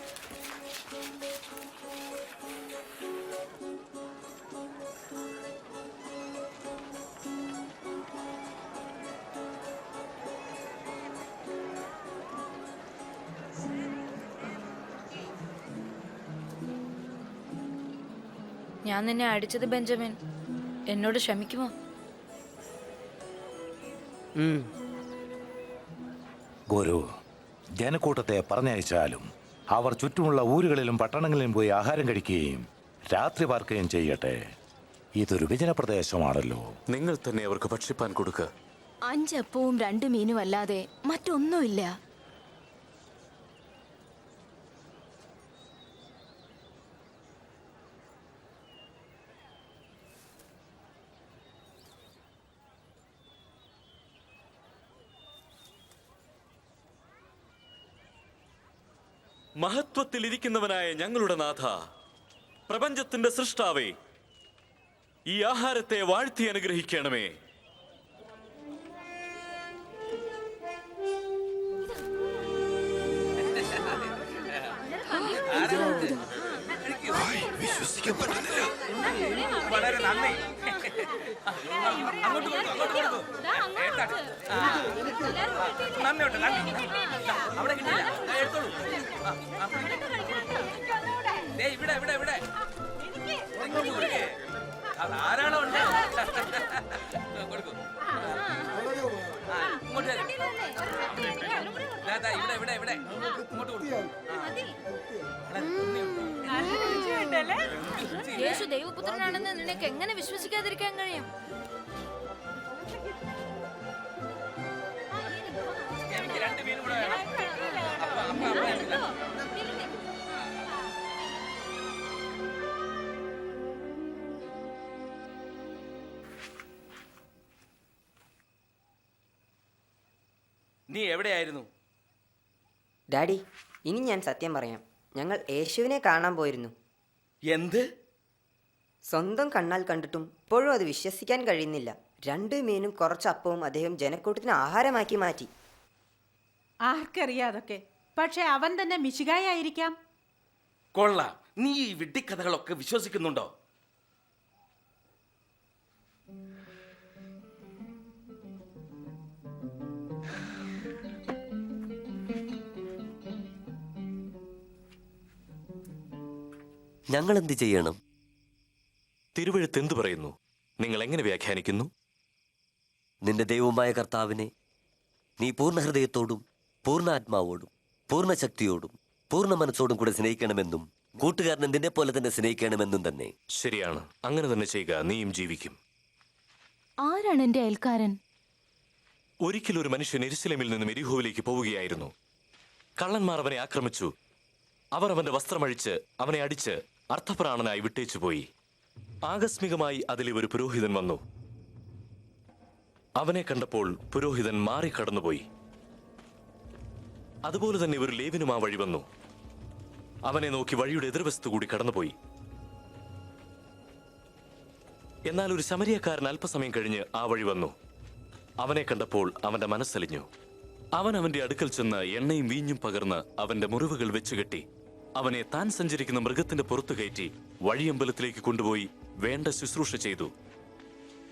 ഞാൻ നിന്നെ അടിച്ചത് ബെഞ്ചമിൻ, എന്നോട് ക്ഷമിക്കുമോ? ഗുരു, ജനക്കൂട്ടത്തെ പറഞ്ഞയച്ചാലും അവർ ചുറ്റുമുള്ള ഊരുകളിലും പട്ടണങ്ങളിലും പോയി ആഹാരം കഴിക്കുകയും രാത്രി പാർക്കുകയും ചെയ്യട്ടെ. ഇതൊരു വിജനപ്രദേശമാണല്ലോ. നിങ്ങൾ തന്നെ അവർക്ക് ഭക്ഷിപ്പാൻ കൊടുക്കുക. 5 അപ്പവും 2 മീനും അല്ലാതെ മറ്റൊന്നുമില്ല. മഹത്വത്തിലിരിക്കുന്നവനായ ഞങ്ങളുടെ നാഥ, പ്രപഞ്ചത്തിന്റെ സൃഷ്ടാവേ, ഈ ആഹാരത്തെ വാഴ്ത്തി അനുഗ്രഹിക്കണമേ. വിശ്വസിക്കാൻ പറ്റുന്നില്ല. വളരെ നന്ദി. അങ്ങോട്ട് കൊടുക്കൂ, അങ്ങോട്ട് കൊടുക്കൂ. നന്ദിയുണ്ട്, നന്ദി. അവിടെ കിട്ടില്ല, എടുത്തോളൂ. ഇവിടെ ഇവിടെ ഇവിടെ ഇങ്ങോട്ട് കൊടുക്കേ. അത് ധാരാളം ഉണ്ട്. കൊടുക്കൂ. ഇങ്ങോട്ട് ഇവിടെ ഇവിടെ ഇവിടെ ഇങ്ങോട്ട് കൊടുക്കൂ. യേശു ദൈവപുത്രനാണെന്ന് നിനക്ക് എങ്ങനെ വിശ്വസിക്കാതിരിക്കാൻ കഴിയും? എനിക്ക് 2 മീനും കൂടെ വേണം. നീ എവിടെയായിരുന്നു? ഡാഡി, ഇനി ഞാൻ സത്യം പറയാം. ഞങ്ങൾ യേശുവിനെ കാണാൻ പോയിരുന്നു. എന്ത്? സ്വന്തം കണ്ണാൽ കണ്ടിട്ടും ഇപ്പോഴും അത് വിശ്വസിക്കാൻ കഴിയുന്നില്ല. 2 മീനും കുറച്ച് അപ്പവും അദ്ദേഹം ജനക്കൂട്ടത്തിന് ആഹാരമാക്കി മാറ്റി. ആർക്കറിയാതൊക്കെ. പക്ഷെ അവൻ തന്നെ മിശിഹായായിരിക്കാം. കൊള്ളാം. നീ ഈ വിഡ്ഢിക്കഥകളൊക്കെ വിശ്വസിക്കുന്നുണ്ടോ? ഞങ്ങൾ എന്ത് ചെയ്യണം? തിരുവെഴുത്ത് എന്തു പറയുന്നു? നിങ്ങൾ എങ്ങനെ വ്യാഖ്യാനിക്കുന്നു? നിന്റെ ദൈവമായ കർത്താവിനെ നീ പൂർണ്ണ ഹൃദയത്തോടും പൂർണ്ണ ആത്മാവോടും പൂർണ്ണ ശക്തിയോടും പൂർണ്ണ മനസ്സോടും കൂടെ സ്നേഹിക്കണമെന്നും കൂട്ടുകാരനെ നിന്നെ പോലെ തന്നെ സ്നേഹിക്കണമെന്നും തന്നെ. ശരിയാണ്, അങ്ങനെ തന്നെ ചെയ്യുക, നീയും ജീവിക്കും. ആരാണ് എന്റെ അയൽക്കാരൻ? ഒരിക്കൽ ഒരു മനുഷ്യൻ യെരുശലേമിൽ നിന്നും എരിഹോവിലേക്ക് പോവുകയായിരുന്നു. കള്ളന്മാർ അവനെ ആക്രമിച്ചു. അവർ അവന്റെ വസ്ത്രമഴിച്ച് അവനെ അടിച്ച് അർത്ഥപ്രാണനായി വിട്ടേച്ചു പോയി. ആകസ്മികമായി അതിലെ ഒരു പുരോഹിതൻ വന്നു. അവനെ കണ്ടപ്പോൾ പുരോഹിതൻ മാറിക്കടന്നുപോയി. അതുപോലെ തന്നെ ഒരു ലേവ്യനും ആ വഴി വന്നു. അവനെ നോക്കി വഴിയുടെ എതിർവശത്തു കൂടി കടന്നുപോയി. എന്നാൽ ഒരു ശമരിയക്കാരൻ അല്പസമയം കഴിഞ്ഞ് ആ വഴി വന്നു. അവനെ കണ്ടപ്പോൾ അവന്റെ മനസ്സലിഞ്ഞു. അവൻ അവന്റെ അടുക്കൽ ചെന്ന് എണ്ണയും വീഞ്ഞും പകർന്ന് അവന്റെ മുറിവുകൾ വെച്ചുകെട്ടി അവനെ താൻ സഞ്ചരിക്കുന്ന മൃഗത്തിന്റെ പുറത്തു കയറ്റി വഴിയമ്പലത്തിലേക്ക് കൊണ്ടുപോയി വേണ്ട ശുശ്രൂഷ ചെയ്തു.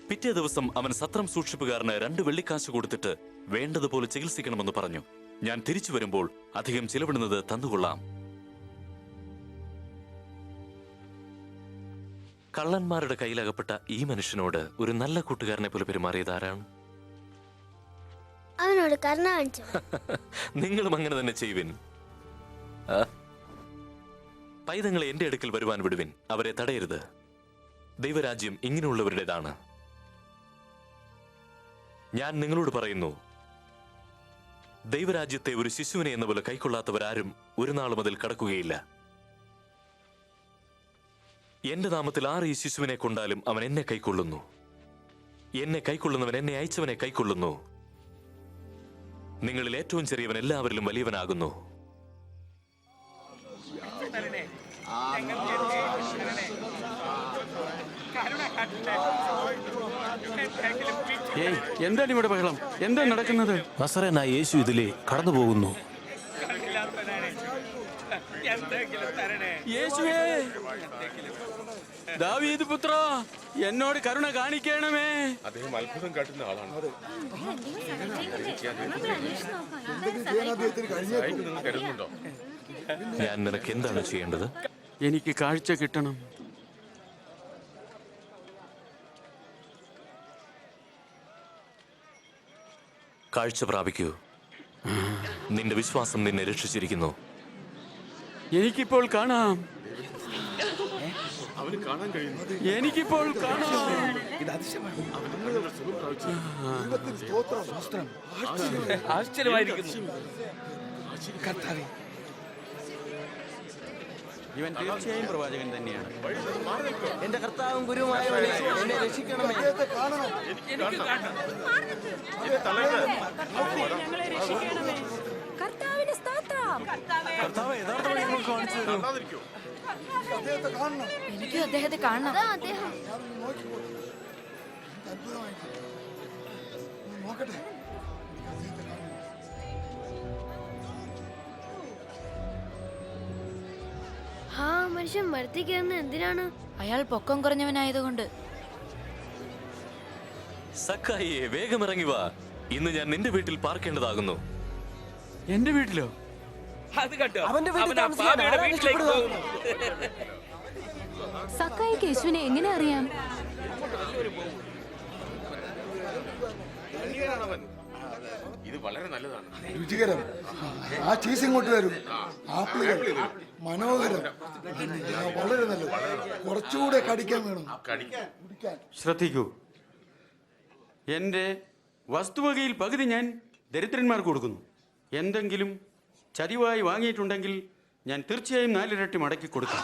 പിറ്റേ ദിവസം അവൻ സത്രം സൂക്ഷിപ്പുകാരന് 2 വെള്ളിക്കാശ് കൊടുത്തിട്ട് വേണ്ടതുപോലെ ചികിത്സിക്കണമെന്ന് പറഞ്ഞു. ഞാൻ തിരിച്ചു വരുമ്പോൾ അധികം ചിലവിടുന്നത് തന്നുകൊള്ളാം. കള്ളന്മാരുടെ കയ്യിലകപ്പെട്ട ഈ മനുഷ്യനോട് ഒരു നല്ല കൂട്ടുകാരനെ പോലെ പെരുമാറിയത് ആരാണ്? അവനോട് കരുണ കാണിച്ചു. നിങ്ങളും അങ്ങനെ തന്നെ ചെയ്യുവിൻ. പൈതങ്ങളെ എന്റെ അടുക്കൽ വരുവാൻ വിടുവിൻ, അവരെ തടയരുത്. ദൈവരാജ്യം ഇങ്ങനെയുള്ളവരുടേതാണ്. ഞാൻ നിങ്ങളോട് പറയുന്നു, ദൈവരാജ്യത്തെ ഒരു ശിശുവിനെ എന്ന പോലെ കൈക്കൊള്ളാത്തവരാരും ഒരു നാളും അതിൽ കടക്കുകയില്ല. എന്റെ നാമത്തിൽ ആർ ഈ ശിശുവിനെ കൊണ്ടാലും അവൻ എന്നെ കൈക്കൊള്ളുന്നു. എന്നെ കൈക്കൊള്ളുന്നവൻ എന്നെ അയച്ചവനെ കൈക്കൊള്ളുന്നു. നിങ്ങളിൽ ഏറ്റവും ചെറിയവൻ എല്ലാവരിലും വലിയവനാകുന്നു. എന്താണ് ഇവിടെ ബഹളം? എന്താ നടക്കുന്നത്? നസറേനായ യേശു ഇതിലെ കടന്നു പോകുന്നു. യേശുവേ, ദാവീദ് പുത്ര, എന്നോട് കരുണ കാണിക്കണമേ. അദ്ദേഹം അത്ഭുതം കാട്ടുന്ന ആളാണ്. കരുതുന്നുണ്ടോ? ഞാൻ നിനക്ക് എന്താണ് ചെയ്യേണ്ടത്? എനിക്ക് കാഴ്ച കിട്ടണം. കാഴ്ച പ്രാപിക്കൂ. നിന്റെ വിശ്വാസം നിന്നെ രക്ഷിച്ചിരിക്കുന്നു. എനിക്കിപ്പോൾ കാണാം. എനിക്കിപ്പോൾ കാണാം. ആശ്ചര്യമായിരിക്കുന്നു. കർത്താവേ, ഇവൻ തീർച്ചയായും പ്രവാചകൻ തന്നെയാണ്. എന്റെ കർത്താവും ഗുരുവുമായവനെ എന്നെ രക്ഷിക്കണമേ. കർത്താവിന്റെ സ്തോത്രം. എനിക്കും അദ്ദേഹത്തെ കാണണം. ആ മനുഷ്യൻ മരത്തിൽ കയറുന്ന എന്തിനാണ്? അയാൾ പൊക്കം കുറഞ്ഞവനായതുകൊണ്ട്. സക്കായിയെ, വേഗം ഇറങ്ങി വാ. ഇന്ന് ഞാൻ നിന്റെ വീട്ടിൽ പാർക്കേണ്ടതാകുന്നു. എന്റെ വീട്ടിലോ? അവന്റെ വീട്ടിലേക്ക് പോകുന്നു. സക്കായിക്ക് യേശുവിനെ എങ്ങനെ അറിയാം? ഇത് വളരെ നല്ലതാണ്. രുചികരം. ആ ചീസ് ഇങ്ങോട്ട് വരും. ആപ്പിളുകൾ മനോഹരം, വളരെ നല്ലത്. കുറച്ചുകൂടെ കടിക്കാൻ വേണം. ശ്രദ്ധിക്കൂ, എന്റെ വസ്തുവകയിൽ പകുതി ഞാൻ ദരിദ്രന്മാർക്ക് കൊടുക്കുന്നു. എന്തെങ്കിലും ചതിവായി വാങ്ങിയിട്ടുണ്ടെങ്കിൽ ഞാൻ തീർച്ചയായും 4 ഇരട്ടി മടക്കി കൊടുക്കും.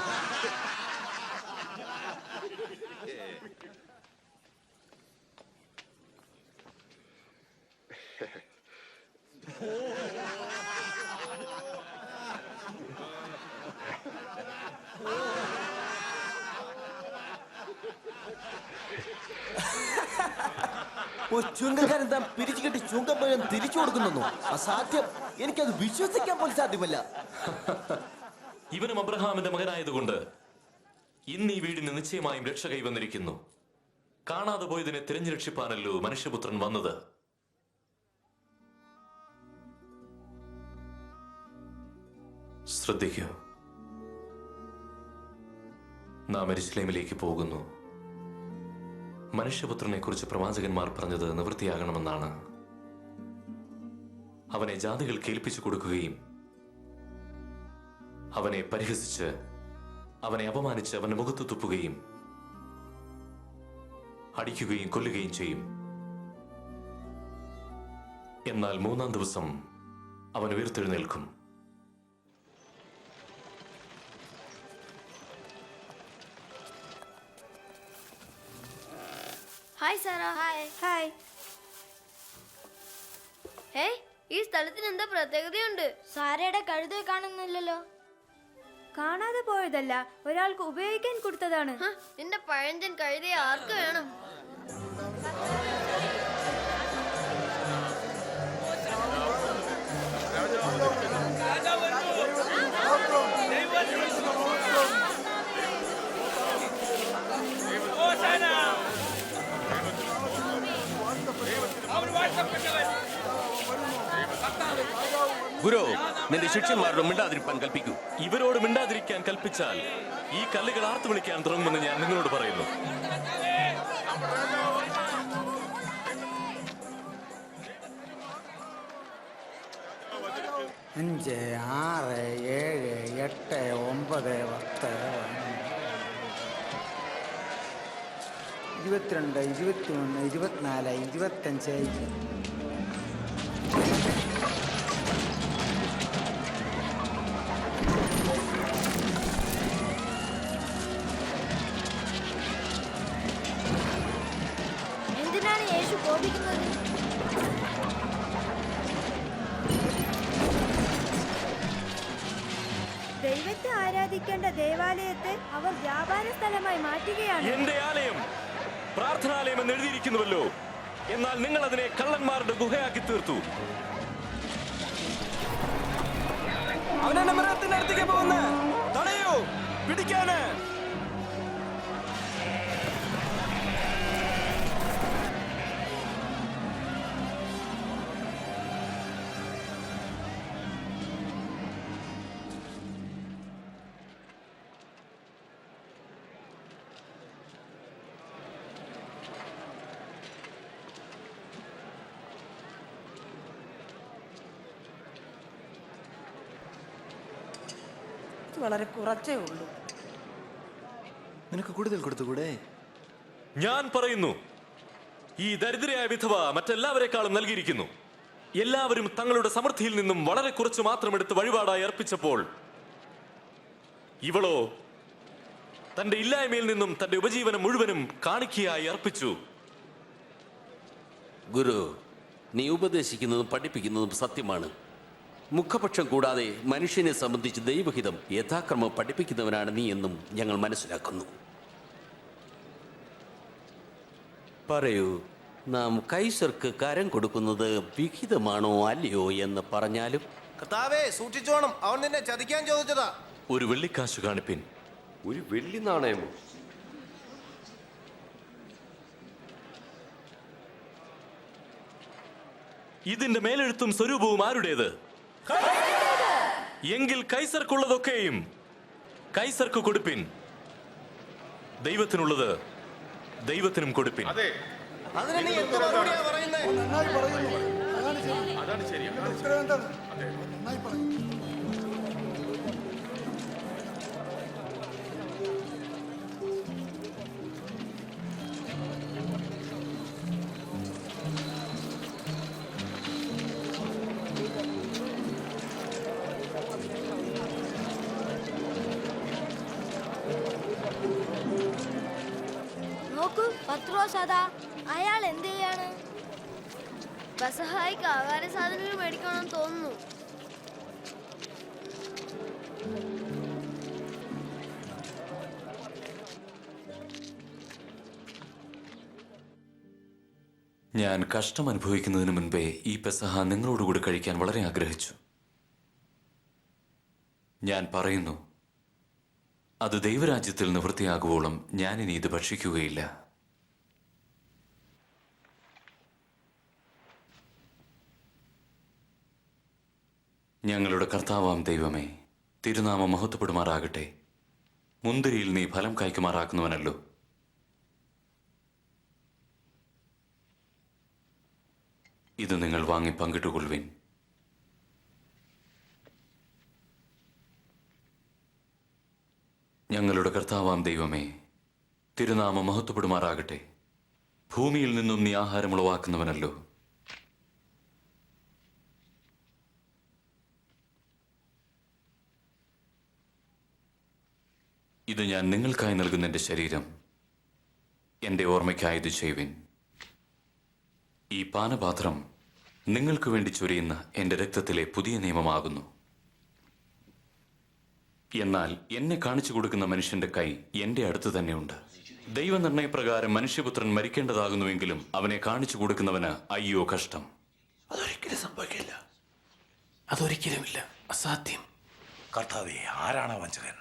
ചുങ്കക്കാരൻ താൻ പിരിച്ചു കെട്ടി ചുങ്കം മുഴുവൻ തിരിച്ചു കൊടുക്കുന്നു. അസാധ്യം. എനിക്കത് വിശ്വസിക്കാൻ പോലും സാധ്യമല്ല. ഇവനും അബ്രഹാമിന്റെ മകനായതുകൊണ്ട് ഇന്ന് ഈ വീടിന് നിശ്ചയമായും രക്ഷ കൈവന്നിരിക്കുന്നു. കാണാതെ പോയതിനെ തിരഞ്ഞു രക്ഷിപ്പാനല്ലോ മനുഷ്യപുത്രൻ വന്നത്. ശ്രദ്ധിക്കൂ. നാം യെരൂശലേമിലേക്ക് പോകുന്നു. മനുഷ്യപുത്രനെ കുറിച്ച് പ്രവാചകന്മാർ പറഞ്ഞത് നിവൃത്തിയാകണമെന്നാണ്. അവനെ ജാതികൾ കേൾപ്പിച്ചു കൊടുക്കുകയും അവനെ പരിഹസിച്ച് അവനെ അപമാനിച്ച് അവന്റെ മുഖത്ത് തുപ്പുകയും അടിക്കുകയും കൊല്ലുകയും ചെയ്യും. എന്നാൽ 3-ാം ദിവസം അവൻ ഉയർത്തെഴുന്നേൽക്കും. Hi Sara. Hi. Hi. Hey, ഈ സ്ഥലത്തിന് എന്താ പ്രത്യേകതയുണ്ട്? സാരയുടെ കഴുത കാണുന്നില്ലല്ലോ. കാണാതെ പോയതല്ല, ഒരാൾക്ക് ഉപയോഗിക്കാൻ കൊടുത്തതാണ്. നിന്റെ പഴഞ്ചൻ കഴുതയെ ആർക്ക് വേണം? ഗുരു, നിന്റെ ശിഷ്യന്മാരോട് മിണ്ടാതിരിപ്പാൻ കൽപ്പിക്കൂ. ഇവരോട് മിണ്ടാതിരിക്കാൻ കൽപ്പിച്ചാൽ ഈ കല്ലുകൾ ആർത്തു വിളിക്കാൻ തുടങ്ങുമെന്ന് ഞാൻ നിങ്ങളോട് പറയുന്നു. അഞ്ച്, 6, 7, 8, 9, 10, 22, 21, 24, 25. എന്തിനാണ് യേശു കോപിക്കുന്നത്? ദൈവത്തെ ആരാധിക്കേണ്ട ദേവാലയത്തെ അവർ വ്യാപാര സ്ഥലമായി മാറ്റുകയാണ്. എന്റെ ആലയം പ്രാർത്ഥനാലയം എന്ന് എഴുതിയിരിക്കുന്നുവല്ലോ, എന്നാൽ നിങ്ങൾ അതിനെ കള്ളന്മാരുടെ ഗുഹയാക്കി തീർത്തു. അവനെ മൃഗത്തിന്റെ അടുത്തേക്ക് പോകുന്ന തടയൂ, പിടിക്കാന്. വളരെ കുറച്ചേ ഉള്ളൂ. നിനക്ക് കൂടുതൽ കൊടുത്തുകൂടെ? ഞാൻ പറയുന്നു, ഈ ദരിദ്രയായ വിധവ മറ്റെല്ലാവരെക്കാളും നൽകിയിരിക്കുന്നു. എല്ലാവരും തങ്ങളുടെ സമൃദ്ധിയിൽ നിന്നും വളരെ കുറച്ച് മാത്രം എടുത്ത് വഴിപാടായി അർപ്പിച്ചപ്പോൾ ഇവളോ തന്റെ ഇല്ലായ്മയിൽ നിന്നും തന്റെ ഉപജീവനം മുഴുവനും കാണിക്കയായി അർപ്പിച്ചു. ഗുരു, നീ ഉപദേശിക്കുന്നതും പഠിപ്പിക്കുന്നതും സത്യമാണ്. മുഖപക്ഷം കൂടാതെ മനുഷ്യനെ സംബന്ധിച്ച് ദൈവഹിതം യഥാക്രമം പഠിപ്പിക്കുന്നവനാണ് നീ എന്നും ഞങ്ങൾ മനസ്സിലാക്കുന്നു. പറയൂ, നാം കൈസർക്ക് കരം കൊടുക്കുന്നത് വിഹിതമാണോ അല്ലയോ എന്ന് പറഞ്ഞാലും? കർത്താവേ, സൂക്ഷിച്ചോണം, അവൻ നിന്നെ ചതിക്കാൻ ചോദിച്ചതാ. ഒരു വെള്ളിക്കാശ് കാണിപ്പിൻ. ഒരു വെള്ളി നാണയമോ? ഇതിന്റെ മേലെഴുത്തും സ്വരൂപവും ആരുടേത്? എങ്കിൽ കൈസർക്കുള്ളതൊക്കെയും കൈസർക്ക് കൊടുപ്പിൻ, ദൈവത്തിനുള്ളത് ദൈവത്തിനും കൊടുപ്പിൻ. അതിന് നീ എന്ത് മറുപടിയാ പറയുന്നേ? നന്നായി പറയുന്നു. അതാണ് ശരി. ഉത്തരം എന്താണ്? നന്നായി പറയുന്നു. നോക്കൂ, പത്രോസ് അതാ. അയാൾ എന്ത് ചെയ്യാണ്? ബസഹായിക്ക് ആഹാര സാധനങ്ങൾ മേടിക്കണമെന്ന് തോന്നുന്നു. ഞാൻ കഷ്ടം അനുഭവിക്കുന്നതിന് മുൻപേ ഈ പെസഹ നിങ്ങളോടുകൂടി കഴിക്കാൻ വളരെ ആഗ്രഹിച്ചു. ഞാൻ പറയുന്നു, അത് ദൈവരാജ്യത്തിൽ നിവൃത്തിയാകുവോളം ഞാനിനി ഇത് ഭക്ഷിക്കുകയില്ല. ഞങ്ങളുടെ കർത്താവാം ദൈവമേ, തിരുനാമം മഹത്വപ്പെടുമാറാകട്ടെ. മുന്തിരിയിൽ നീ ഫലം കായ്ക്കുമാറാക്കുന്നവനല്ലോ. ഇത് നിങ്ങൾ വാങ്ങി പങ്കിട്ടുകൊള്ളുവിൻ. ഞങ്ങളുടെ കർത്താവാം ദൈവമേ, തിരുനാമം മഹത്വപ്പെടുമാറാകട്ടെ. ഭൂമിയിൽ നിന്നും നീ ആഹാരം ഉളവാക്കുന്നവനല്ലോ. ഇത് ഞാൻ നിങ്ങൾക്കായി നൽകുന്ന എൻ്റെ ശരീരം. എൻ്റെ ഓർമ്മയ്ക്കായി ഇത് ചെയ്യുവിൻ. ഈ പാനപാത്രം നിങ്ങൾക്ക് വേണ്ടി ചൊരിയുന്ന എൻ്റെ രക്തത്തിലെ പുതിയ നിയമമാകുന്നു. എന്നാൽ എന്നെ കാണിച്ചു കൊടുക്കുന്ന മനുഷ്യന്റെ കൈ എൻ്റെ അടുത്ത് തന്നെയുണ്ട്. ദൈവനിർണയപ്രകാരം മനുഷ്യപുത്രൻ മരിക്കേണ്ടതാകുന്നുവെങ്കിലും അവനെ കാണിച്ചു കൊടുക്കുന്നവന് അയ്യോ കഷ്ടം. അതൊരിക്കലും സംഭവിക്കില്ല. അതൊരിക്കലുമില്ല. അസാധ്യം. കർത്താവേ, ആരാണ് വഞ്ചകൻ?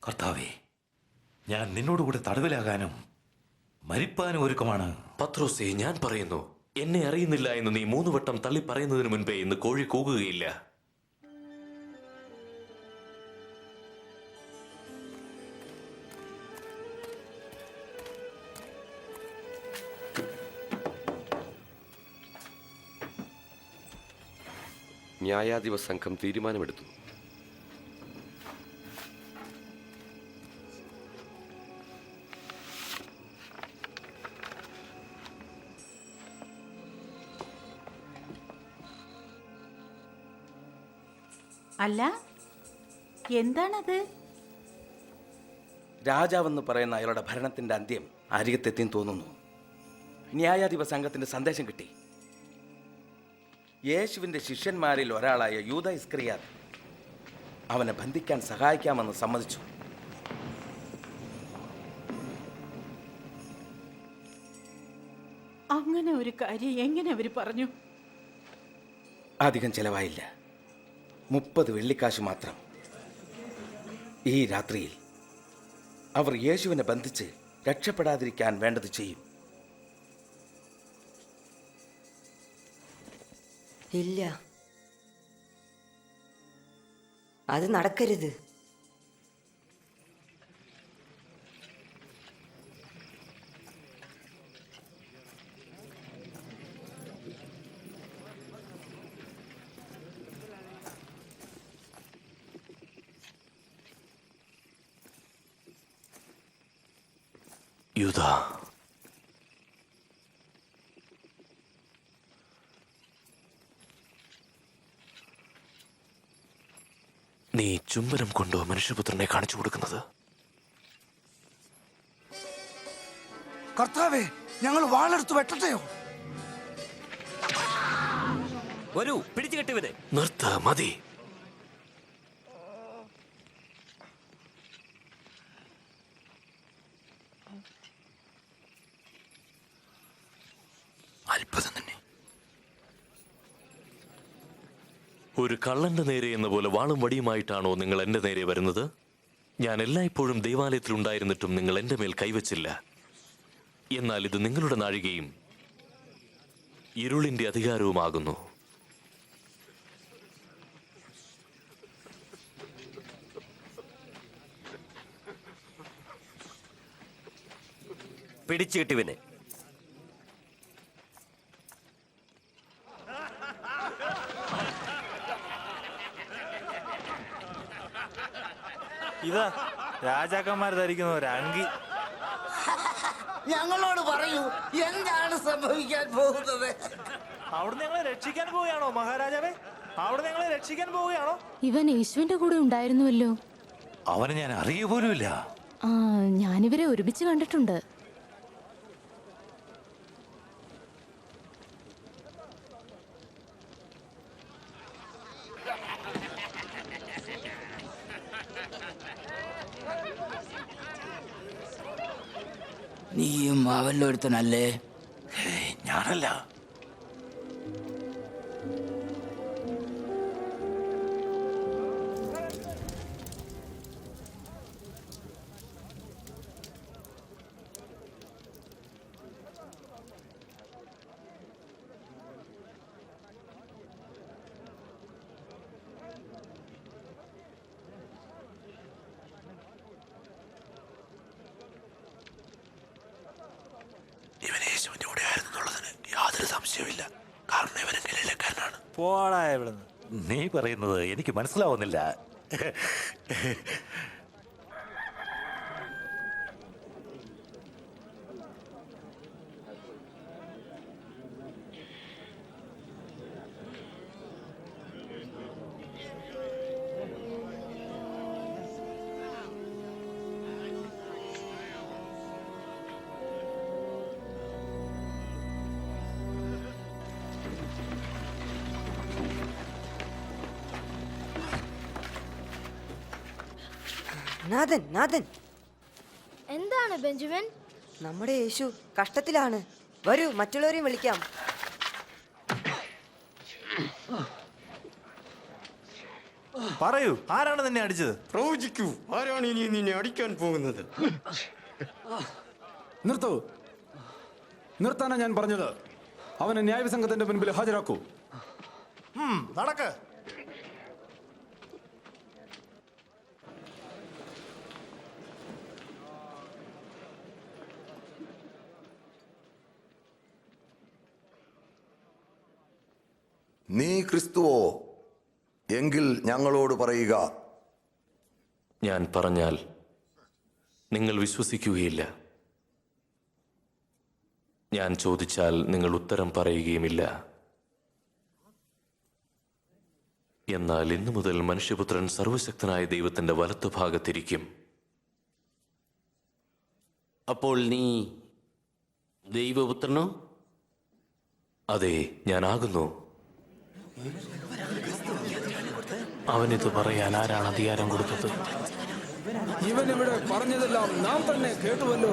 കർത്താവേ, ഞാൻ നിന്നോടുകൂടെ തടവിലാകാനും മരിപ്പാനും ഒരുക്കമാണ്. പത്രോസേ, ഞാൻ പറയുന്നു, എന്നെ അറിയുന്നില്ല എന്ന് നീ 3 വട്ടം തള്ളി പറയുന്നതിന് മുൻപേ ഇന്ന് കോഴി കൂകുകയില്ല. ന്യായാധിപ സംഘം തീരുമാനമെടുത്തു. അല്ല, എന്താണത്? രാജാവെന്ന് പറയുന്ന അയാളുടെ ഭരണത്തിന്റെ അന്ത്യം അരികത്തെത്തിയും തോന്നുന്നു. ന്യായാധിപ സംഘത്തിന്റെ സന്ദേശം കിട്ടി. യേശുവിന്റെ ശിഷ്യന്മാരിൽ ഒരാളായ യൂദാ ഇസ്കറിയാത്ത് അവനെ ബന്ധിക്കാൻ സഹായിക്കാമെന്ന് സമ്മതിച്ചു. അങ്ങനെ ഒരു കാര്യം എങ്ങനെ അവര് പറഞ്ഞു? അധികം ചെലവായില്ല. 30 വെള്ളിക്കാശ് മാത്രം. ഈ രാത്രിയിൽ അവർ യേശുവിനെ ബന്ധിച്ച് രക്ഷപ്പെടാതിരിക്കാൻ വേണ്ടത് ചെയ്യും. ഇല്ല, അത് നടക്കരുത്. യൂദാ, നീ ചുംബനം കൊണ്ടോ മനുഷ്യപുത്രനെ കാണിച്ചു കൊടുക്കുന്നത്? കർത്താവേ, ഞങ്ങൾ വാളെടുത്ത് വെട്ടട്ടെയോ? വരൂ, പിടിച്ചു കെട്ടിവനെ. നിർത്ത്, മതി. അത്ഭുതം തന്നെ. ഒരു കള്ളന്റെ നേരെ എന്ന പോലെ വാളും വടിയുമായിട്ടാണോ നിങ്ങൾ എന്റെ നേരെ വരുന്നത്? ഞാൻ എല്ലായ്പ്പോഴും ദൈവാലയത്തിൽ ഉണ്ടായിരുന്നിട്ടും നിങ്ങൾ എന്റെ മേൽ കൈവച്ചില്ല. എന്നാൽ ഇത് നിങ്ങളുടെ നാഴികയും ഇരുളിന്റെ അധികാരവുമാകുന്നു. പിടിച്ചു കെട്ടിവനെ. ഇതാ രാജാക്കന്മാർ ധരിക്കുന്ന ഒരു അങ്കി. ഞങ്ങളോട് പറയൂ, എന്താണ് സംഭവിക്കാൻ പോകുന്നത്? അവിടെ ഞങ്ങളെ രക്ഷിക്കാൻ പോവുകയാണോ മഹാരാജാവേ? അവിടെ ഞങ്ങളെ രക്ഷിക്കാൻ പോവുകയാണോ? ഇവൻ യേശുവിന്റെ കൂടെ ഉണ്ടായിരുന്നുവല്ലോ. അവനെ ഞാൻ അറിയ പോലുമില്ല. ആ, ഞാനിവരെ ഒരുമിച്ച് കണ്ടിട്ടുണ്ട്. നീയും അവൻ്റെ ഒരുത്തനല്ലേ? ഞാനല്ല. കാണുന്നവരും ഗലീലക്കാരനാണ്. പോടാ ഇവിടുന്ന്. നീ പറയുന്നത് എനിക്ക് മനസ്സിലാവുന്നില്ല. നാഥൻ, നാഥൻ, എന്താണ് ബെഞ്ചമിൻ? നമ്മുടെ യേശു കഷ്ടത്തിലാണ്. വരൂ, മറ്റുള്ളവരെയും വിളിക്കാം. പറയൂ, ആരാണ് നിന്നെ അടിച്ചത്? പ്രവചിക്കൂ, ആരാണ് ഇനി നിന്നെ അടിക്കാൻ പോകുന്നത്? നിർത്തൂ, നിർത്താനാ ഞാൻ പറഞ്ഞത്. അവനെ ന്യായസംഘത്തിന്റെ മുൻപിൽ ഹാജരാക്കൂ. നടക്ക്. നീ ക്രിസ്തുവോ? എങ്കിൽ ഞങ്ങളോട് പറയുക. ഞാൻ പറഞ്ഞാൽ നിങ്ങൾ വിശ്വസിക്കുകയില്ല. ഞാൻ ചോദിച്ചാൽ നിങ്ങൾ ഉത്തരം പറയുകയുമില്ല. എന്നാൽ ഇന്നു മുതൽ മനുഷ്യപുത്രൻ സർവശക്തനായ ദൈവത്തിന്റെ വലത്തുഭാഗത്തിരിക്കും. അപ്പോൾ നീ ദൈവപുത്രനോ? അതെ, ഞാനാകുന്നു. അവനിത് പറയാൻ ആരാണ് അധികാരം കൊടുത്തത്? ഇവൻ ഇവിടെ പറഞ്ഞതെല്ലാം നാം തന്നെ കേട്ടുവല്ലോ.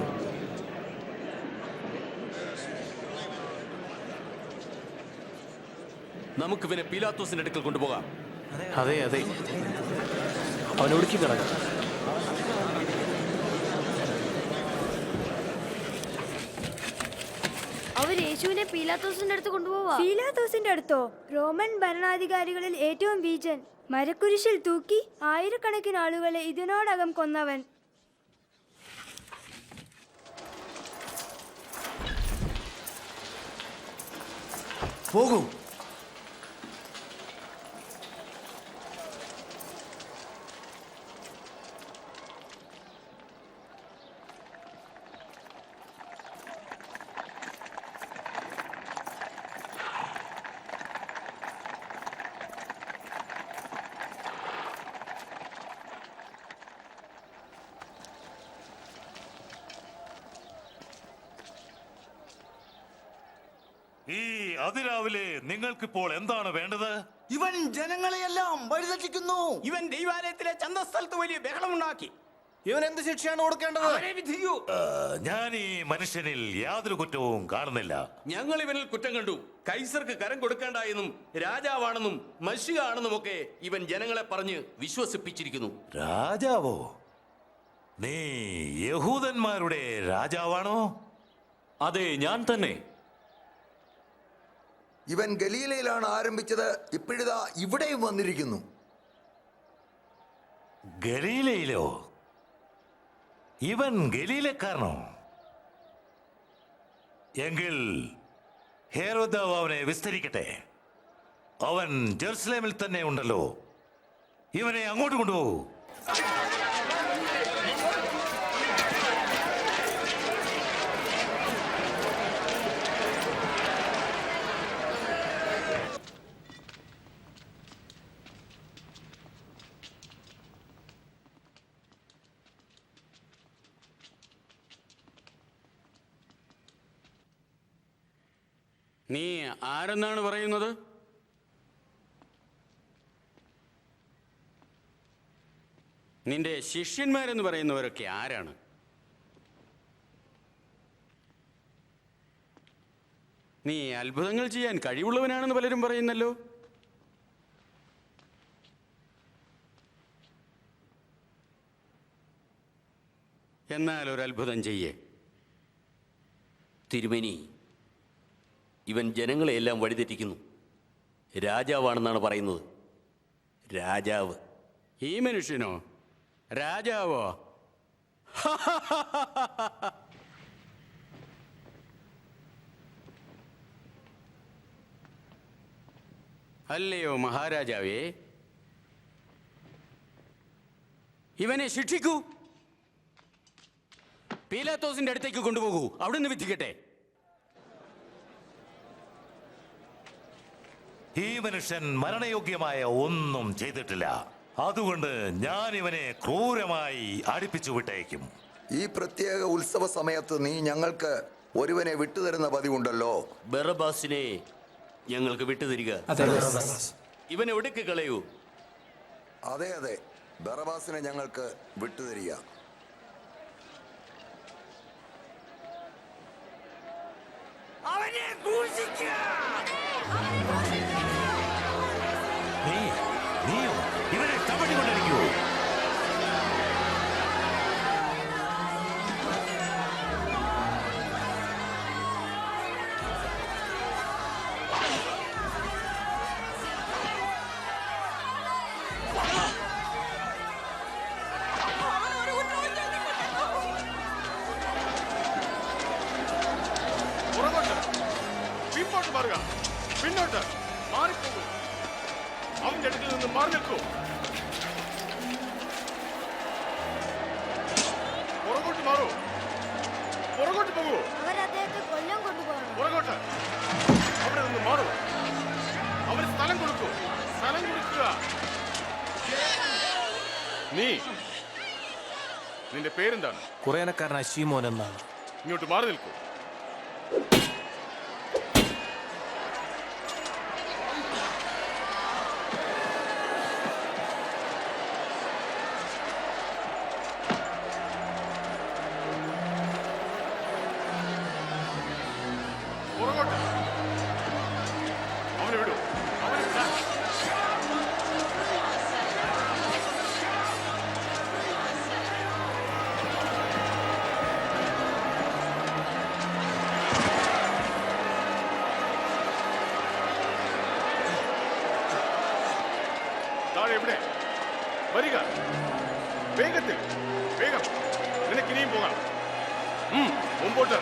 നമുക്കിവനെ പീലാത്തോസിന്റെ അടുക്കൽ കൊണ്ടുപോകാം. അതെ അതെ, അവൻ ഒടുക്കി കിടക്കാം. അവർ യേശുവിനെ പീലാത്തോസിന്റെ അടുത്ത് കൊണ്ടുപോവാ. പീലാത്തോസിന്റെ അടുത്തോ? റോമൻ ഭരണാധികാരികളിൽ ഏറ്റവും വീജൻ, മരക്കുരിശിൽ തൂക്കി ആയിരക്കണക്കിന് ആളുകളെ ഇതിനോടകം കൊന്നവൻ. പോകൂ. ഈ അതിരാവിലെ നിങ്ങൾക്കിപ്പോൾ എന്താണ് വേണ്ടത്? ഇവൻ ജനങ്ങളെയെല്ലാം വഴിതെറ്റിക്കുന്നു. ഇവൻ ദൈവാലയത്തിലെ ചന്തസ്ഥലത്ത് വലിയ ബഹളമുണ്ടാക്കി. ഇവൻ എന്ത് ശിക്ഷയാണ് കൊടുക്കേണ്ടത്? അവനെ വിധിക്കൂ. ഞാൻ ഈ മനുഷ്യനിൽ യാതൊരു കുറ്റവും കാണുന്നില്ല. ഞങ്ങൾ ഇവനിൽ കുറ്റം കണ്ടു. കൈസർക്ക് കരം കൊടുക്കേണ്ട എന്നും രാജാവാണെന്നും മഷിക ആണെന്നും ഒക്കെ ഇവൻ ജനങ്ങളെ പറഞ്ഞ് വിശ്വസിപ്പിച്ചിരിക്കുന്നു. രാജാവോ? നീ യഹൂദന്മാരുടെ രാജാവാണോ? അതെ, ഞാൻ തന്നെ. ഇവൻ ഗലീലയിലാണ് ആരംഭിച്ചത്, ഇപ്പോഴിതാ ഇവിടെയും വന്നിരിക്കുന്നു. ഗലീലയിലോ? ഇവൻ ഗലീലക്കാരനോ? എങ്കിൽ ഹേരോദാവ് അവനെ വിസ്തരിക്കട്ടെ. അവൻ ജെറുസലേമിൽ തന്നെ ഉണ്ടല്ലോ. ഇവനെ അങ്ങോട്ട് കൊണ്ടുപോകൂ. നീ ആരെന്നാണ് പറയുന്നത്? നിന്റെ ശിഷ്യന്മാരെന്ന് പറയുന്നവരൊക്കെ ആരാണ്? നീ അത്ഭുതങ്ങൾ ചെയ്യാൻ കഴിവുള്ളവനാണെന്ന് പലരും പറയുന്നല്ലോ. എന്നാൽ ഒരു അത്ഭുതം ചെയ്യേ. തിരുമേനി, ഇവൻ ജനങ്ങളെയെല്ലാം വഴിതെറ്റിക്കുന്നു. രാജാവാണെന്നാണ് പറയുന്നത്. രാജാവ്? ഈ മനുഷ്യനോ? രാജാവോ? അല്ലയോ മഹാരാജാവേ, ഇവനെ ശിക്ഷിക്കൂ. പീലാത്തോസിന്റെ അടുത്തേക്ക് കൊണ്ടുപോകൂ, അവിടുന്ന് വിധിക്കട്ടെ. ഈ മനുഷ്യൻ മരണയോഗ്യമായ ഒന്നും ചെയ്തിട്ടില്ല. അതുകൊണ്ട് ഞാൻ ഇവനെ ക്രൂരമായി അടിപ്പിച്ചു വിട്ടേക്കും. ഈ പ്രത്യേക ഉത്സവ സമയത്ത് നീ ഞങ്ങൾക്ക് ഒരുവനെ വിട്ടുതരുന്ന പതിവുണ്ടല്ലോ. ബറബാസിനെ ഞങ്ങൾക്ക് വിട്ടുതരിക. ഇവനെ ഒടുക്കി കളയൂ. അതെ അതെ, ബറബാസിനെ ഞങ്ങൾക്ക് വിട്ടുതരിക. അവനെ ക്രൂശിക്കുക. നീയോ ഇവനെ തവണ കൊണ്ടിരിക്കൂ. പിന്നോട്ട് മാറുക, പിന്നോട്ട് മാറിപ്പോകൂ. അവന്റെ അടുത്തിൽ നിന്ന് മാറി നിൽക്കൂ. പുറകോട്ട് മാറൂ, പുറകോട്ട് പോകൂ. പുറകോട്ട് അവിടെ നിന്ന് മാറൂ. അവന് സ്ഥലം കൊടുക്കൂ, സ്ഥലം കൊടുക്കുക. നിന്റെ പേരെന്താണ്? കുറേനക്കാരനായ ശീമോൻ എന്നാണ്. ഇങ്ങോട്ട് മാറി നിൽക്കൂ. പുറകോട്ട് അവനെ വിടൂ, അവനെ വിടാ. താഴെ എവിടെ? വരിക, വേഗത്തിൽ, വേഗം. നിനക്ക് ഇനിയും പോകാം. മുമ്പോട്ട്.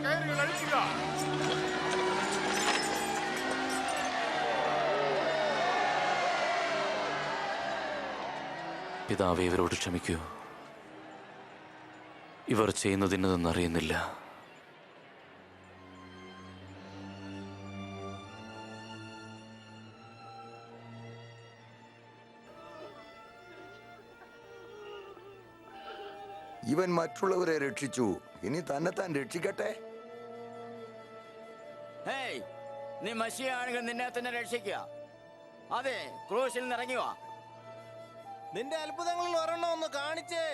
കയറുകൾ അഴിക്കുക. പിതാവേ, ഇവരോട് ക്ഷമിക്കൂ. ഇവർ ചെയ്യുന്നതിനെന്നറിയുന്നില്ല. ഇവൻ മറ്റുള്ളവരെ രക്ഷിച്ചു, ഇനി തന്നെത്താൻ രക്ഷിക്കട്ടെ. നീ മഷിയാണെങ്കിൽ നിന്നെ തന്നെ രക്ഷിക്കുക. അതെ, ക്രൂശിൽ നിറങ്ങി വാ. നിന്റെ അത്ഭുതങ്ങളിൽ ഒരെണ്ണം ഒന്ന് കാണിച്ചേ.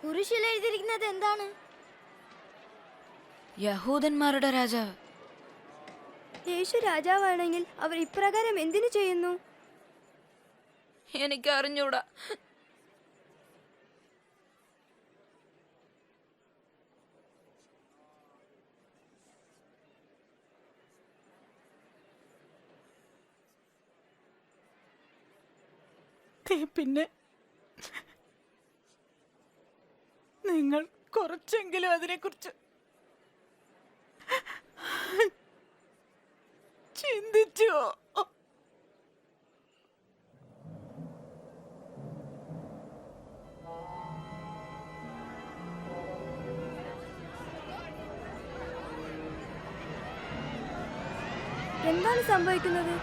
കുരിശിൽ എഴുതിയിരിക്കുന്നത് എന്താണ്? യഹൂദന്മാരുടെ രാജാവ്. യേശു രാജാവാണെങ്കിൽ അവർ ഇപ്രകാരം എന്തിനു ചെയ്യുന്നു? എനിക്ക് അറിഞ്ഞൂടാ. പിന്നെ നിങ്ങൾ കുറച്ചെങ്കിലും അതിനെക്കുറിച്ച് ചിന്തിച്ചോ? എന്താണ് സംഭവിക്കുന്നത്?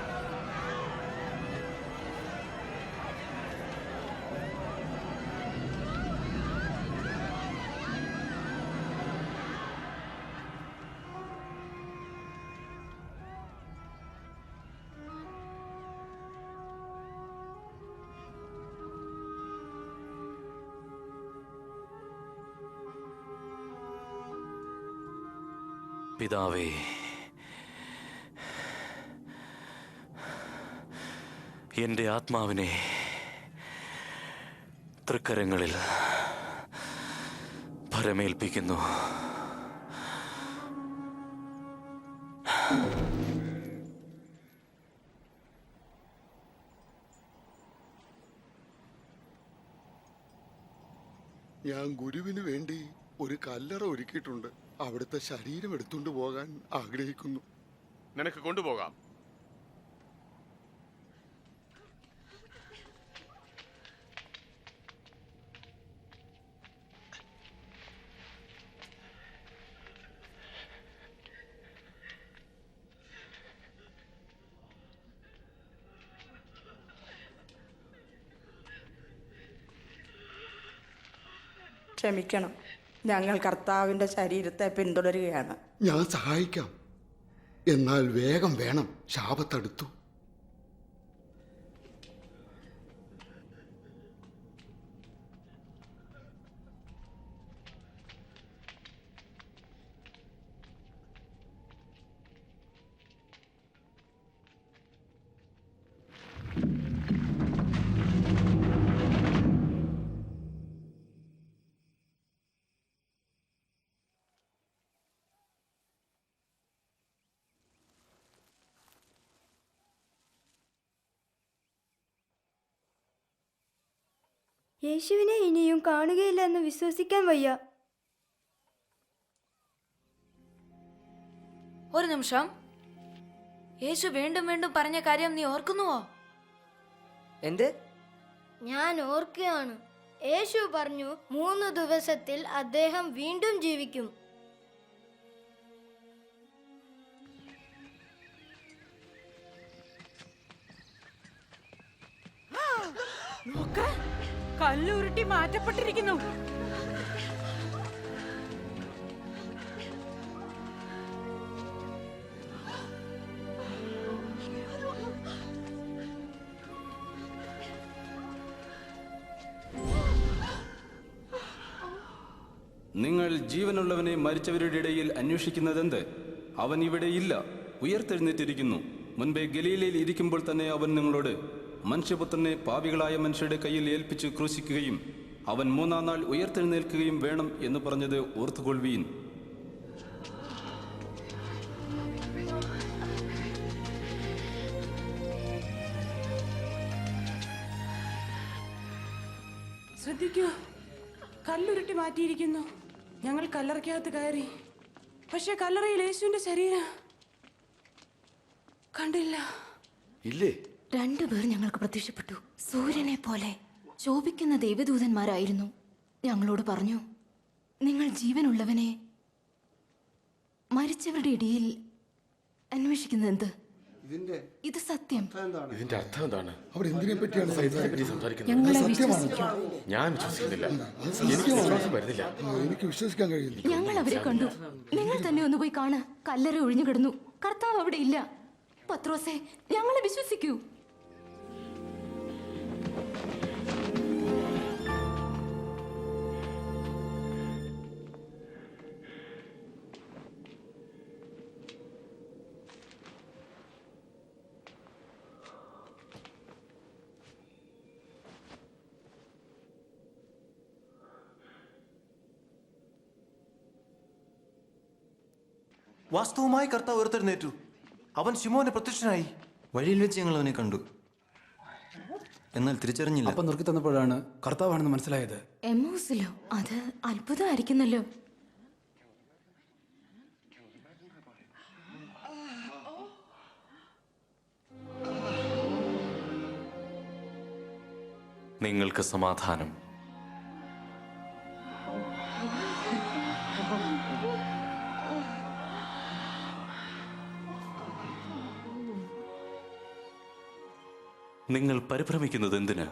പിതാവേ, എൻ്റെ ആത്മാവിനെ തൃക്കരങ്ങളിൽ ഭരമേൽപ്പിക്കുന്നു. ഞാൻ ഗുരുവിന് വേണ്ടി ഒരു കല്ലറ ഒരുക്കിയിട്ടുണ്ട്. അവിടുത്തെ ശരീരം എടുത്തുകൊണ്ട് പോകാൻ ആഗ്രഹിക്കുന്നു. നിനക്ക് കൊണ്ടുപോകാം. ക്ഷമിക്കണം, ഞങ്ങൾ കർത്താവിൻ്റെ ശരീരത്തെ പിന്തുടരുകയാണ്. ഞാൻ സഹായിക്കാം. എന്നാൽ വേഗം വേണം, ശാപത്തടുത്തു. യേശുവിനെ ഇനിയും കാണുകയില്ല എന്ന് വിശ്വസിക്കാൻ വയ്യ. ഒരു നിമിഷം, യേശു വീണ്ടും വീണ്ടും പറഞ്ഞ കാര്യം നീ ഓർക്കുന്നുവോ? എന്ത്? ഞാൻ ഓർക്കുകയാണ്. യേശു പറഞ്ഞു 3 ദിവസത്തിൽ അദ്ദേഹം വീണ്ടും ജീവിക്കും. നോക്ക്, കല്ലുരുട്ടി മാറ്റപ്പെട്ടിരിക്കുന്നു. നിങ്ങൾ ജീവനുള്ളവനെ മരിച്ചവരുടെ ഇടയിൽ അന്വേഷിക്കുന്നതെന്ത്? അവൻ ഇവിടെയില്ല, ഉയർത്തെഴുന്നേറ്റിരിക്കുന്നു. മുൻപേ ഗലീലയിൽ ഇരിക്കുമ്പോൾ തന്നെ അവൻ നിങ്ങളോട് മനുഷ്യപുത്രനെ പാപികളായ മനുഷ്യരുടെ കയ്യിൽ ഏൽപ്പിച്ച് ക്രൂശിക്കുകയും അവൻ 3-ാം നാൾ ഉയർത്തെഴുന്നേൽക്കുകയും വേണം എന്ന് പറഞ്ഞത് ഓർത്തുകൊള്ളുവീൻ. ശ്രദ്ധിക്കൂ, കല്ലുരുട്ടി മാറ്റിയിരിക്കുന്നു. ഞങ്ങൾ കല്ലറയ്ക്കകത്ത് കയറി, പക്ഷെ കല്ലറയിൽ യേശുവിന്റെ ശരീരം കണ്ടില്ല. ഇല്ലേ? 2 പേർ ഞങ്ങൾക്ക് പ്രത്യക്ഷപ്പെട്ടു. സൂര്യനെ പോലെ ശോഭിക്കുന്ന ദൈവദൂതന്മാരായിരുന്നു. ഞങ്ങളോട് പറഞ്ഞു, നിങ്ങൾ ജീവനുള്ളവനെ മരിച്ചവരുടെ ഇടയിൽ അന്വേഷിക്കുന്നത് എന്ത്? ഇത് സത്യം. ഇതിന്റെ അർത്ഥം എന്താണ്? അവിടെ എന്തിനെ പറ്റിയാണ് സംസാരിക്കുന്നത്? ഞങ്ങളെ സത്യമാണ്. വിശ്വസിക്കൂ. ഞാൻ വിശ്വസിക്കുന്നില്ല. എനിക്ക് വിശ്വാസം വരുന്നില്ല. എനിക്ക് വിശ്വസിക്കാൻ കഴിയുന്നില്ല. ഞങ്ങൾ അവരെ കണ്ടു. നിങ്ങൾ തന്നെ ഒന്ന് പോയി കാണ്. കല്ലറ ഒഴിഞ്ഞു കിടന്നു. കർത്താവ് അവിടെ ഇല്ല. പത്രോസേ, ഞങ്ങളെ വിശ്വസിക്കൂ. വാസ്തവമായി കർത്താവ് ഉയർത്തെഴുന്നേറ്റു. അവൻ ശിമോന് പ്രത്യക്ഷനായി. വഴിയിൽ വെച്ച് ഞങ്ങൾ അവനെ കണ്ടു. എന്നാൽ തിരിച്ചറിഞ്ഞില്ല. അപ്പം നുറുക്കി തന്നപ്പോഴാണ് കർത്താവാണെന്ന് മനസ്സിലായത്. എമ്മൂസിലോ? അത് അത്ഭുതമായിരിക്കുന്നല്ലോ. നിങ്ങൾക്ക് സമാധാനം. നിങ്ങൾ പരിഭ്രമിക്കുന്നത് എന്തിന്?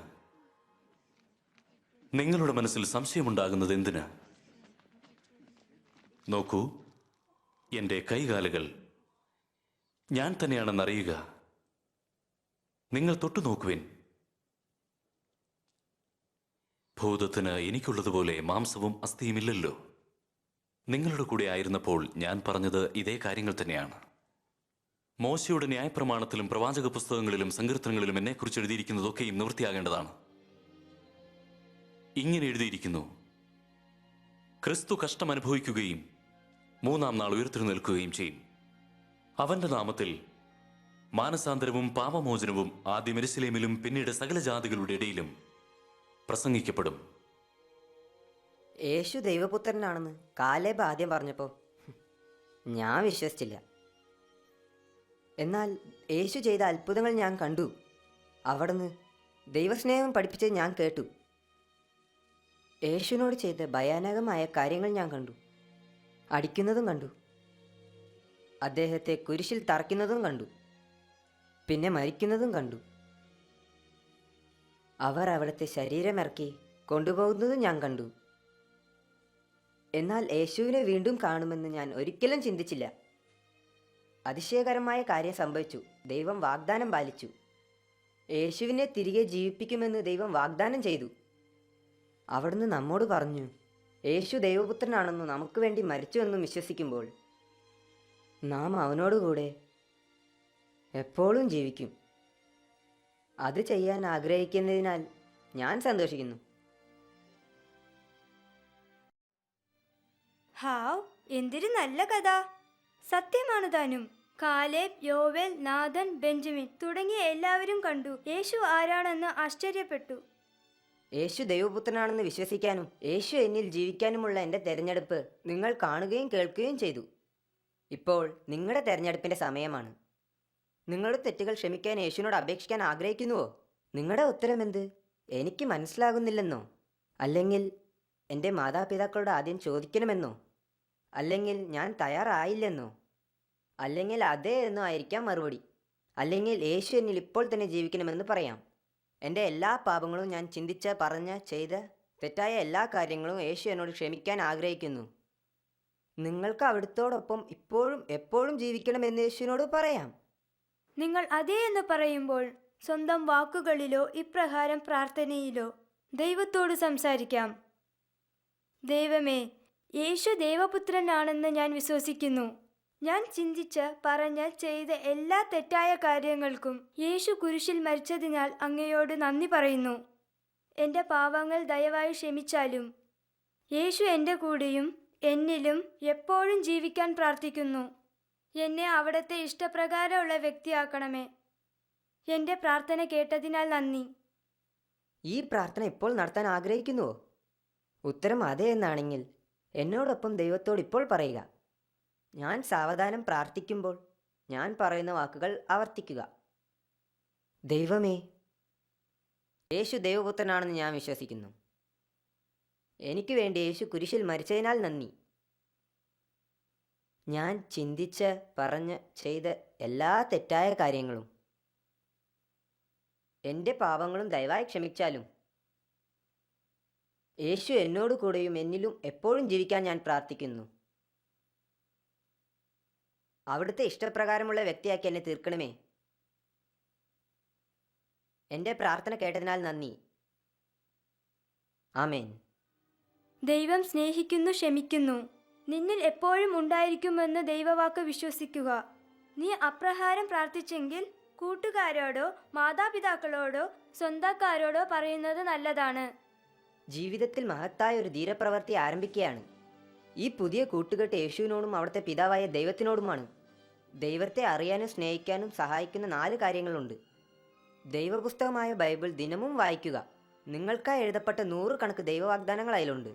നിങ്ങളുടെ മനസ്സിൽ സംശയമുണ്ടാകുന്നത് എന്തിന്? നോക്കൂ, എൻ്റെ കൈകാലുകൾ ഞാൻ തന്നെയാണെന്നറിയുക. നിങ്ങൾ തൊട്ടു നോക്കുവിൻ. ഭൂതത്തിന് എനിക്കുള്ളതുപോലെ മാംസവും അസ്ഥിയുമില്ലല്ലോ. നിങ്ങളുടെ കൂടെ ആയിരുന്നപ്പോൾ ഞാൻ പറഞ്ഞത് ഇതേ കാര്യങ്ങൾ തന്നെയാണ്. മോശയുടെ ന്യായപ്രമാണത്തിലും പ്രവാചക പുസ്തകങ്ങളിലും സങ്കീർത്തനങ്ങളിലും എന്നെക്കുറിച്ച് എഴുതിയിരിക്കുന്നതൊക്കെയും നിവൃത്തിയാകേണ്ടതാണ്. ഇങ്ങനെ എഴുതിയിരിക്കുന്നു: ക്രിസ്തു കഷ്ടം അനുഭവിക്കുകയും 3-ാം നാൾ ഉയർത്തെഴുന്നേൽക്കുകയും ചെയ്യും. അവന്റെ നാമത്തിൽ മാനസാന്തരവും പാപമോചനവും ആദ്യം യെരുശലേമിലും പിന്നീട് സകല ജാതികളുടെ ഇടയിലും പ്രസംഗിക്കപ്പെടും. യേശു ദൈവപുത്രനാണെന്ന് കാലേബ് ആദ്യം പറഞ്ഞപ്പോൾ ഞാൻ വിശ്വസിച്ചില്ല. എന്നാൽ യേശു ചെയ്ത അത്ഭുതങ്ങൾ ഞാൻ കണ്ടു. അവിടുന്ന് ദൈവസ്നേഹം പഠിപ്പിച്ചത് ഞാൻ കേട്ടു. യേശുവിനോട് ചെയ്ത ഭയാനകമായ കാര്യങ്ങൾ ഞാൻ കണ്ടു. അടിക്കുന്നതും കണ്ടു. അദ്ദേഹത്തെ കുരിശിൽ തറയ്ക്കുന്നതും കണ്ടു. പിന്നെ മരിക്കുന്നതും കണ്ടു. അവർ അവിടുത്തെ ശരീരമിറക്കി കൊണ്ടുപോകുന്നതും ഞാൻ കണ്ടു. എന്നാൽ യേശുവിനെ വീണ്ടും കാണുമെന്ന് ഞാൻ ഒരിക്കലും ചിന്തിച്ചില്ല. അതിശയകരമായ കാര്യം സംഭവിച്ചു. ദൈവം വാഗ്ദാനം പാലിച്ചു. യേശുവിനെ തിരികെ ജീവിപ്പിക്കുമെന്ന് ദൈവം വാഗ്ദാനം ചെയ്തു. അവിടുന്ന് നമ്മോട് പറഞ്ഞു, യേശു ദൈവപുത്രനാണെന്നും നമുക്ക് വേണ്ടി മരിച്ചുവെന്നും വിശ്വസിക്കുമ്പോൾ നാം അവനോടുകൂടെ എപ്പോഴും ജീവിക്കും. അത് ചെയ്യാൻ ആഗ്രഹിക്കുന്നതിനാൽ ഞാൻ സന്തോഷിക്കുന്നു. ഹാവ്, എന്തൊരു നല്ല കഥ! സത്യമാണ് താനും. കാലേബ്, യോവേൽ, നാഥൻ, ബെഞ്ചമിൻ തുടങ്ങിയ എല്ലാവരും കണ്ടു. യേശു ആരാണെന്ന് ആശ്ചര്യപ്പെട്ടു. യേശു ദൈവപുത്രനാണെന്ന് വിശ്വസിക്കാനും യേശു എന്നിൽ ജീവിക്കാനുമുള്ള എൻ്റെ തെരഞ്ഞെടുപ്പ് നിങ്ങൾ കാണുകയും കേൾക്കുകയും ചെയ്തു. ഇപ്പോൾ നിങ്ങളുടെ തെരഞ്ഞെടുപ്പിൻ്റെ സമയമാണ്. നിങ്ങളുടെ തെറ്റുകൾ ക്ഷമിക്കാൻ യേശുവിനോട് അപേക്ഷിക്കാൻ ആഗ്രഹിക്കുന്നുവോ? നിങ്ങളുടെ ഉത്തരം എന്ത്? എനിക്ക് മനസ്സിലാകുന്നില്ലെന്നോ? അല്ലെങ്കിൽ എൻ്റെ മാതാപിതാക്കളോട് ആദ്യം ചോദിക്കണമെന്നോ? അല്ലെങ്കിൽ ഞാൻ തയ്യാറായില്ലെന്നോ? അല്ലെങ്കിൽ അതേ എന്നോ ആയിരിക്കാം മറുപടി. അല്ലെങ്കിൽ യേശു എന്നിൽ ഇപ്പോൾ തന്നെ ജീവിക്കണമെന്ന് പറയാം. എൻ്റെ എല്ലാ പാപങ്ങളും, ഞാൻ ചിന്തിച്ച, പറഞ്ഞ, ചെയ്ത തെറ്റായ എല്ലാ കാര്യങ്ങളും യേശു എന്നോട് ക്ഷമിക്കാൻ ആഗ്രഹിക്കുന്നു. നിങ്ങൾക്ക് അവിടുത്തോടൊപ്പം ഇപ്പോഴും എപ്പോഴും ജീവിക്കണമെന്ന് യേശുവിനോട് പറയാം. നിങ്ങൾ അതേ എന്ന് പറയുമ്പോൾ സ്വന്തം വാക്കുകളിലോ ഇപ്രകാരം പ്രാർത്ഥനയിലോ ദൈവത്തോട് സംസാരിക്കാം. ദൈവമേ, യേശു ദൈവപുത്രനാണെന്ന് ഞാൻ വിശ്വസിക്കുന്നു. ഞാൻ ചിന്തിച്ച്, പറഞ്ഞ്, ചെയ്ത എല്ലാ തെറ്റായ കാര്യങ്ങൾക്കും യേശു കുരിശിൽ മരിച്ചതിനാൽ അങ്ങയോട് നന്ദി പറയുന്നു. എൻ്റെ പാവങ്ങൾ ദയവായി ക്ഷമിച്ചാലും യേശു എൻ്റെ കൂടെയും എന്നിലും എപ്പോഴും ജീവിക്കാൻ പ്രാർത്ഥിക്കുന്നു. എന്നെ അവിടുത്തെ ഇഷ്ടപ്രകാരമുള്ള വ്യക്തിയാക്കണമേ. എൻ്റെ പ്രാർത്ഥന കേട്ടതിനാൽ നന്ദി. ഈ പ്രാർത്ഥന ഇപ്പോൾ നടത്താൻ ആഗ്രഹിക്കുന്നുവോ? ഉത്തരം അതെ എന്നാണെങ്കിൽ എന്നോടൊപ്പം ദൈവത്തോട് ഇപ്പോൾ പറയുക. ഞാൻ സാവധാനം പ്രാർത്ഥിക്കുമ്പോൾ ഞാൻ പറയുന്ന വാക്കുകൾ ആവർത്തിക്കുക. ദൈവമേ, യേശു ദൈവപുത്രനാണെന്ന് ഞാൻ വിശ്വസിക്കുന്നു. എനിക്ക് വേണ്ടി യേശു കുരിശിൽ മരിച്ചതിനാൽ നന്ദി. ഞാൻ ചിന്തിച്ച്, പറഞ്ഞ്, ചെയ്ത എല്ലാ തെറ്റായ കാര്യങ്ങളും എൻ്റെ പാപങ്ങളും ദയവായി ക്ഷമിച്ചാലും യേശു എന്നോട് കൂടെയും എന്നിലും എപ്പോഴും ജീവിക്കാൻ ഞാൻ പ്രാർത്ഥിക്കുന്നു. അവിടുത്തെ ഇഷ്ടപ്രകാരമുള്ള വ്യക്തിയാക്കി എന്നെ തീർക്കണമേ. എൻ്റെ പ്രാർത്ഥന കേട്ടതിനാൽ നന്ദി. ആമേൻ. ദൈവം സ്നേഹിക്കുന്നു, ക്ഷമിക്കുന്നു. നിന്നിൽ എപ്പോഴും ഉണ്ടായിരിക്കുമെന്ന് ദൈവവാക്ക് വിശ്വസിക്കുക. നീ അപ്രകാരം പ്രാർത്ഥിച്ചെങ്കിൽ കൂട്ടുകാരോടോ മാതാപിതാക്കളോടോ സ്വന്തക്കാരോടോ പറയുന്നത് നല്ലതാണ്. ജീവിതത്തിൽ മഹത്തായ ഒരു ധീരപ്രവൃത്തി ആരംഭിക്കുകയാണ്. ഈ പുതിയ കൂട്ടുകെട്ട് യേശുവിനോടും അവിടുത്തെ പിതാവായ ദൈവത്തിനോടുമാണ്. ദൈവത്തെ അറിയാനും സ്നേഹിക്കാനും സഹായിക്കുന്ന 4 കാര്യങ്ങളുണ്ട്. ദൈവപുസ്തകമായ ബൈബിൾ ദിനവും വായിക്കുക. നിങ്ങൾക്കായി എഴുതപ്പെട്ട 100 കണക്ക് ദൈവവാഗ്ദാനങ്ങൾ അതിലുണ്ട്.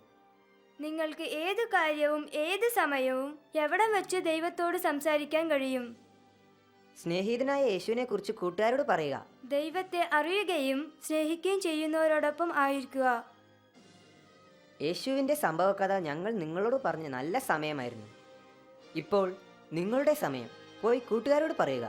നിങ്ങൾക്ക് ഏത് കാര്യവും ഏത് സമയവും എവിടം വെച്ച് ദൈവത്തോട് സംസാരിക്കാൻ കഴിയും. സ്നേഹിതനായ യേശുവിനെ കുറിച്ച് കൂട്ടുകാരോട് പറയുക. ദൈവത്തെ അറിയുകയും സ്നേഹിക്കുകയും ചെയ്യുന്നവരോടൊപ്പം ആയിരിക്കുക. യേശുവിൻ്റെ സംഭവകഥ ഞങ്ങൾ നിങ്ങളോട് പറഞ്ഞ നല്ല സമയമായിരുന്നു. ഇപ്പോൾ നിങ്ങളുടെ സമയം. പോയി കൂട്ടുകാരോട് പറയുക.